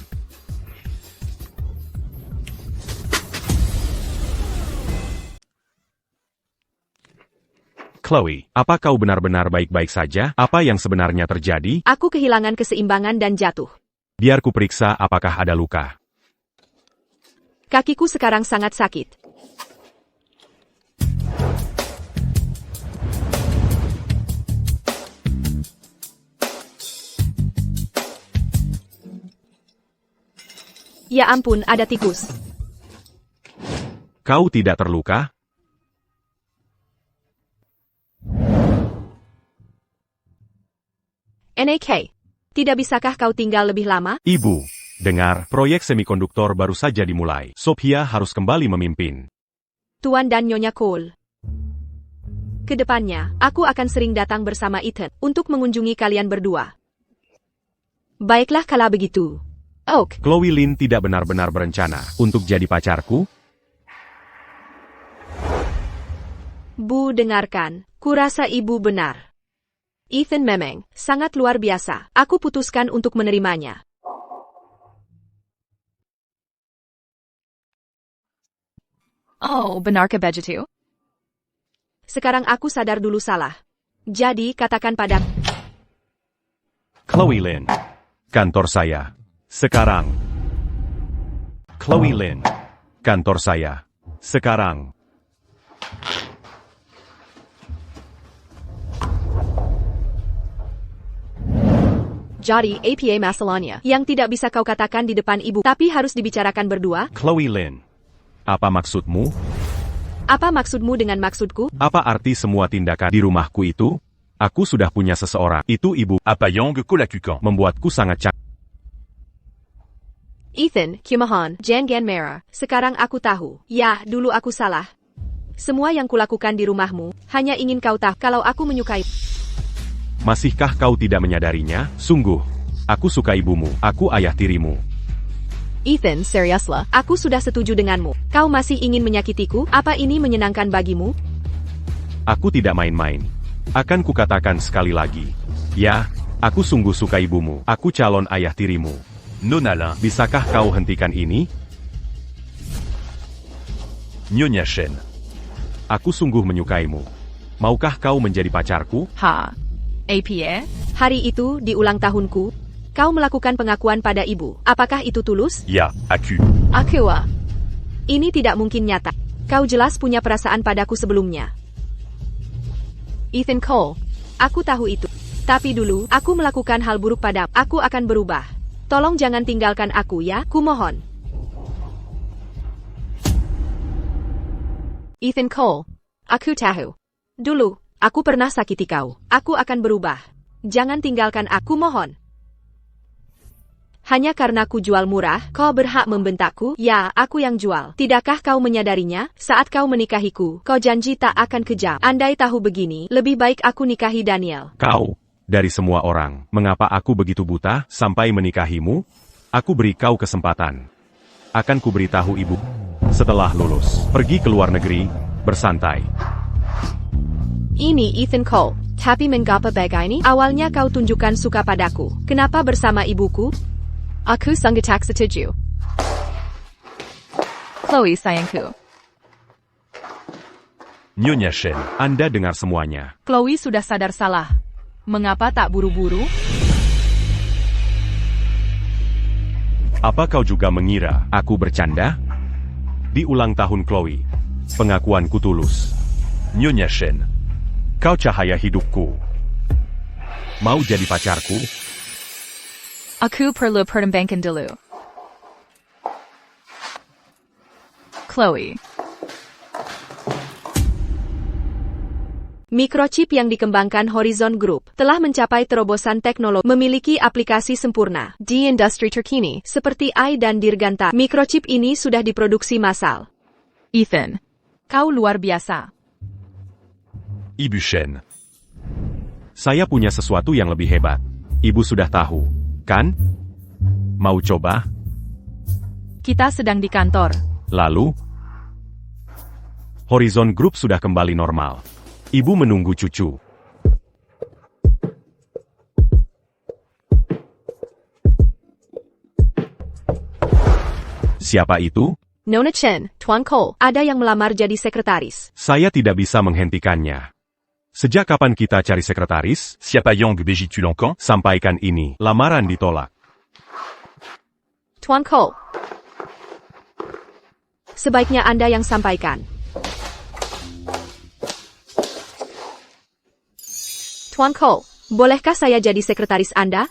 Chloe, apa kau benar-benar baik-baik saja? Apa yang sebenarnya terjadi? Aku kehilangan keseimbangan dan jatuh. Biar ku periksa apakah ada luka. Kakiku sekarang sangat sakit. Ya ampun, ada tikus. Kau tidak terluka? NAK, tidak bisakah kau tinggal lebih lama? Ibu, dengar, proyek semikonduktor baru saja dimulai. Sophia harus kembali memimpin. Tuan dan Nyonya Cole. Kedepannya, aku akan sering datang bersama Ethan untuk mengunjungi kalian berdua. Baiklah kalau begitu. Oak, Chloe Lynn tidak benar-benar berencana untuk jadi pacarku? Bu dengarkan, kurasa ibu benar. Ethan memang sangat luar biasa. Aku putuskan untuk menerimanya. Oh, benarkah begitu? Sekarang aku sadar dulu salah. Jadi, katakan pada Chloe Lynn. Kantor saya. Sekarang. Chloe Lynn. Kantor saya. Sekarang. Jadi, apa masalahnya? Yang tidak bisa kau katakan di depan ibu, tapi harus dibicarakan berdua? Chloe Lin. Apa maksudmu? Apa maksudmu dengan maksudku? Apa arti semua tindakan di rumahku itu? Aku sudah punya seseorang. Itu ibu. Apayang Kolakukan. Membuatku sangat canggung. Ethan, kumohon, jangan marah. Sekarang aku tahu. Ya, dulu aku salah. Semua yang kulakukan di rumahmu, hanya ingin kau tahu kalau aku menyukai. Masihkah kau tidak menyadarinya? Sungguh. Aku suka ibumu. Aku ayah tirimu. Ethan, seriuslah. Aku sudah setuju denganmu. Kau masih ingin menyakitiku? Apa ini menyenangkan bagimu? Aku tidak main-main. Akan kukatakan sekali lagi. Ya, aku sungguh suka ibumu. Aku calon ayah tirimu. Non Alain. Bisakah kau hentikan ini? Nyonya Shen. Aku sungguh menyukaimu. Maukah kau menjadi pacarku? Ha. Apa? Hari itu, di ulang tahunku, kau melakukan pengakuan pada ibu. Apakah itu tulus? Ya, aku. Aqua. Ini tidak mungkin nyata. Kau jelas punya perasaan padaku sebelumnya. Ethan Cole. Aku tahu itu. Tapi dulu, aku melakukan hal buruk padamu. Aku akan berubah. Tolong jangan tinggalkan aku ya, kumohon. Ethan Cole. Aku tahu. Dulu, aku pernah sakiti kau. Aku akan berubah. Jangan tinggalkan aku, mohon. Hanya karena ku jual murah, kau berhak membentakku? Ya, aku yang jual. Tidakkah kau menyadarinya? Saat kau menikahiku, kau janji tak akan kejam. Andai tahu begini, lebih baik aku nikahi Daniel. Kau, dari semua orang, mengapa aku begitu buta sampai menikahimu? Aku beri kau kesempatan. Akan kuberitahu ibu. Setelah lulus, pergi ke luar negeri, bersantai. Ini Ethan Cole. Tapi mengapa begini? Awalnya kau tunjukkan suka padaku. Kenapa bersama ibuku? Aku sangat tak setuju. Chloe sayangku. Nyonya Shen. Anda dengar semuanya. Chloe sudah sadar salah. Mengapa tak buru-buru? Apa kau juga mengira aku bercanda? Di ulang tahun Chloe, pengakuanku tulus. Nyonya Shen. Kau cahaya hidupku. Mau jadi pacarku? Aku perlu pertimbangkan dulu. Chloe. Microchip yang dikembangkan Horizon Group telah mencapai terobosan teknologi, memiliki aplikasi sempurna di industri terkini seperti AI dan Dirgantara. Microchip ini sudah diproduksi massal. Ethan. Kau luar biasa. Ibu Shen. Saya punya sesuatu yang lebih hebat. Ibu sudah tahu, kan? Mau coba? Kita sedang di kantor. Lalu? Horizon Group sudah kembali normal. Ibu menunggu cucu. Siapa itu? Nona Chen, Tuan Cole, ada yang melamar jadi sekretaris. Saya tidak bisa menghentikannya. Sejak kapan kita cari sekretaris? Siapayang Beji-Tulankan. Sampaikan ini, lamaran ditolak. Tuan Cole. Sebaiknya Anda yang sampaikan. Tuan Cole, bolehkah saya jadi sekretaris Anda?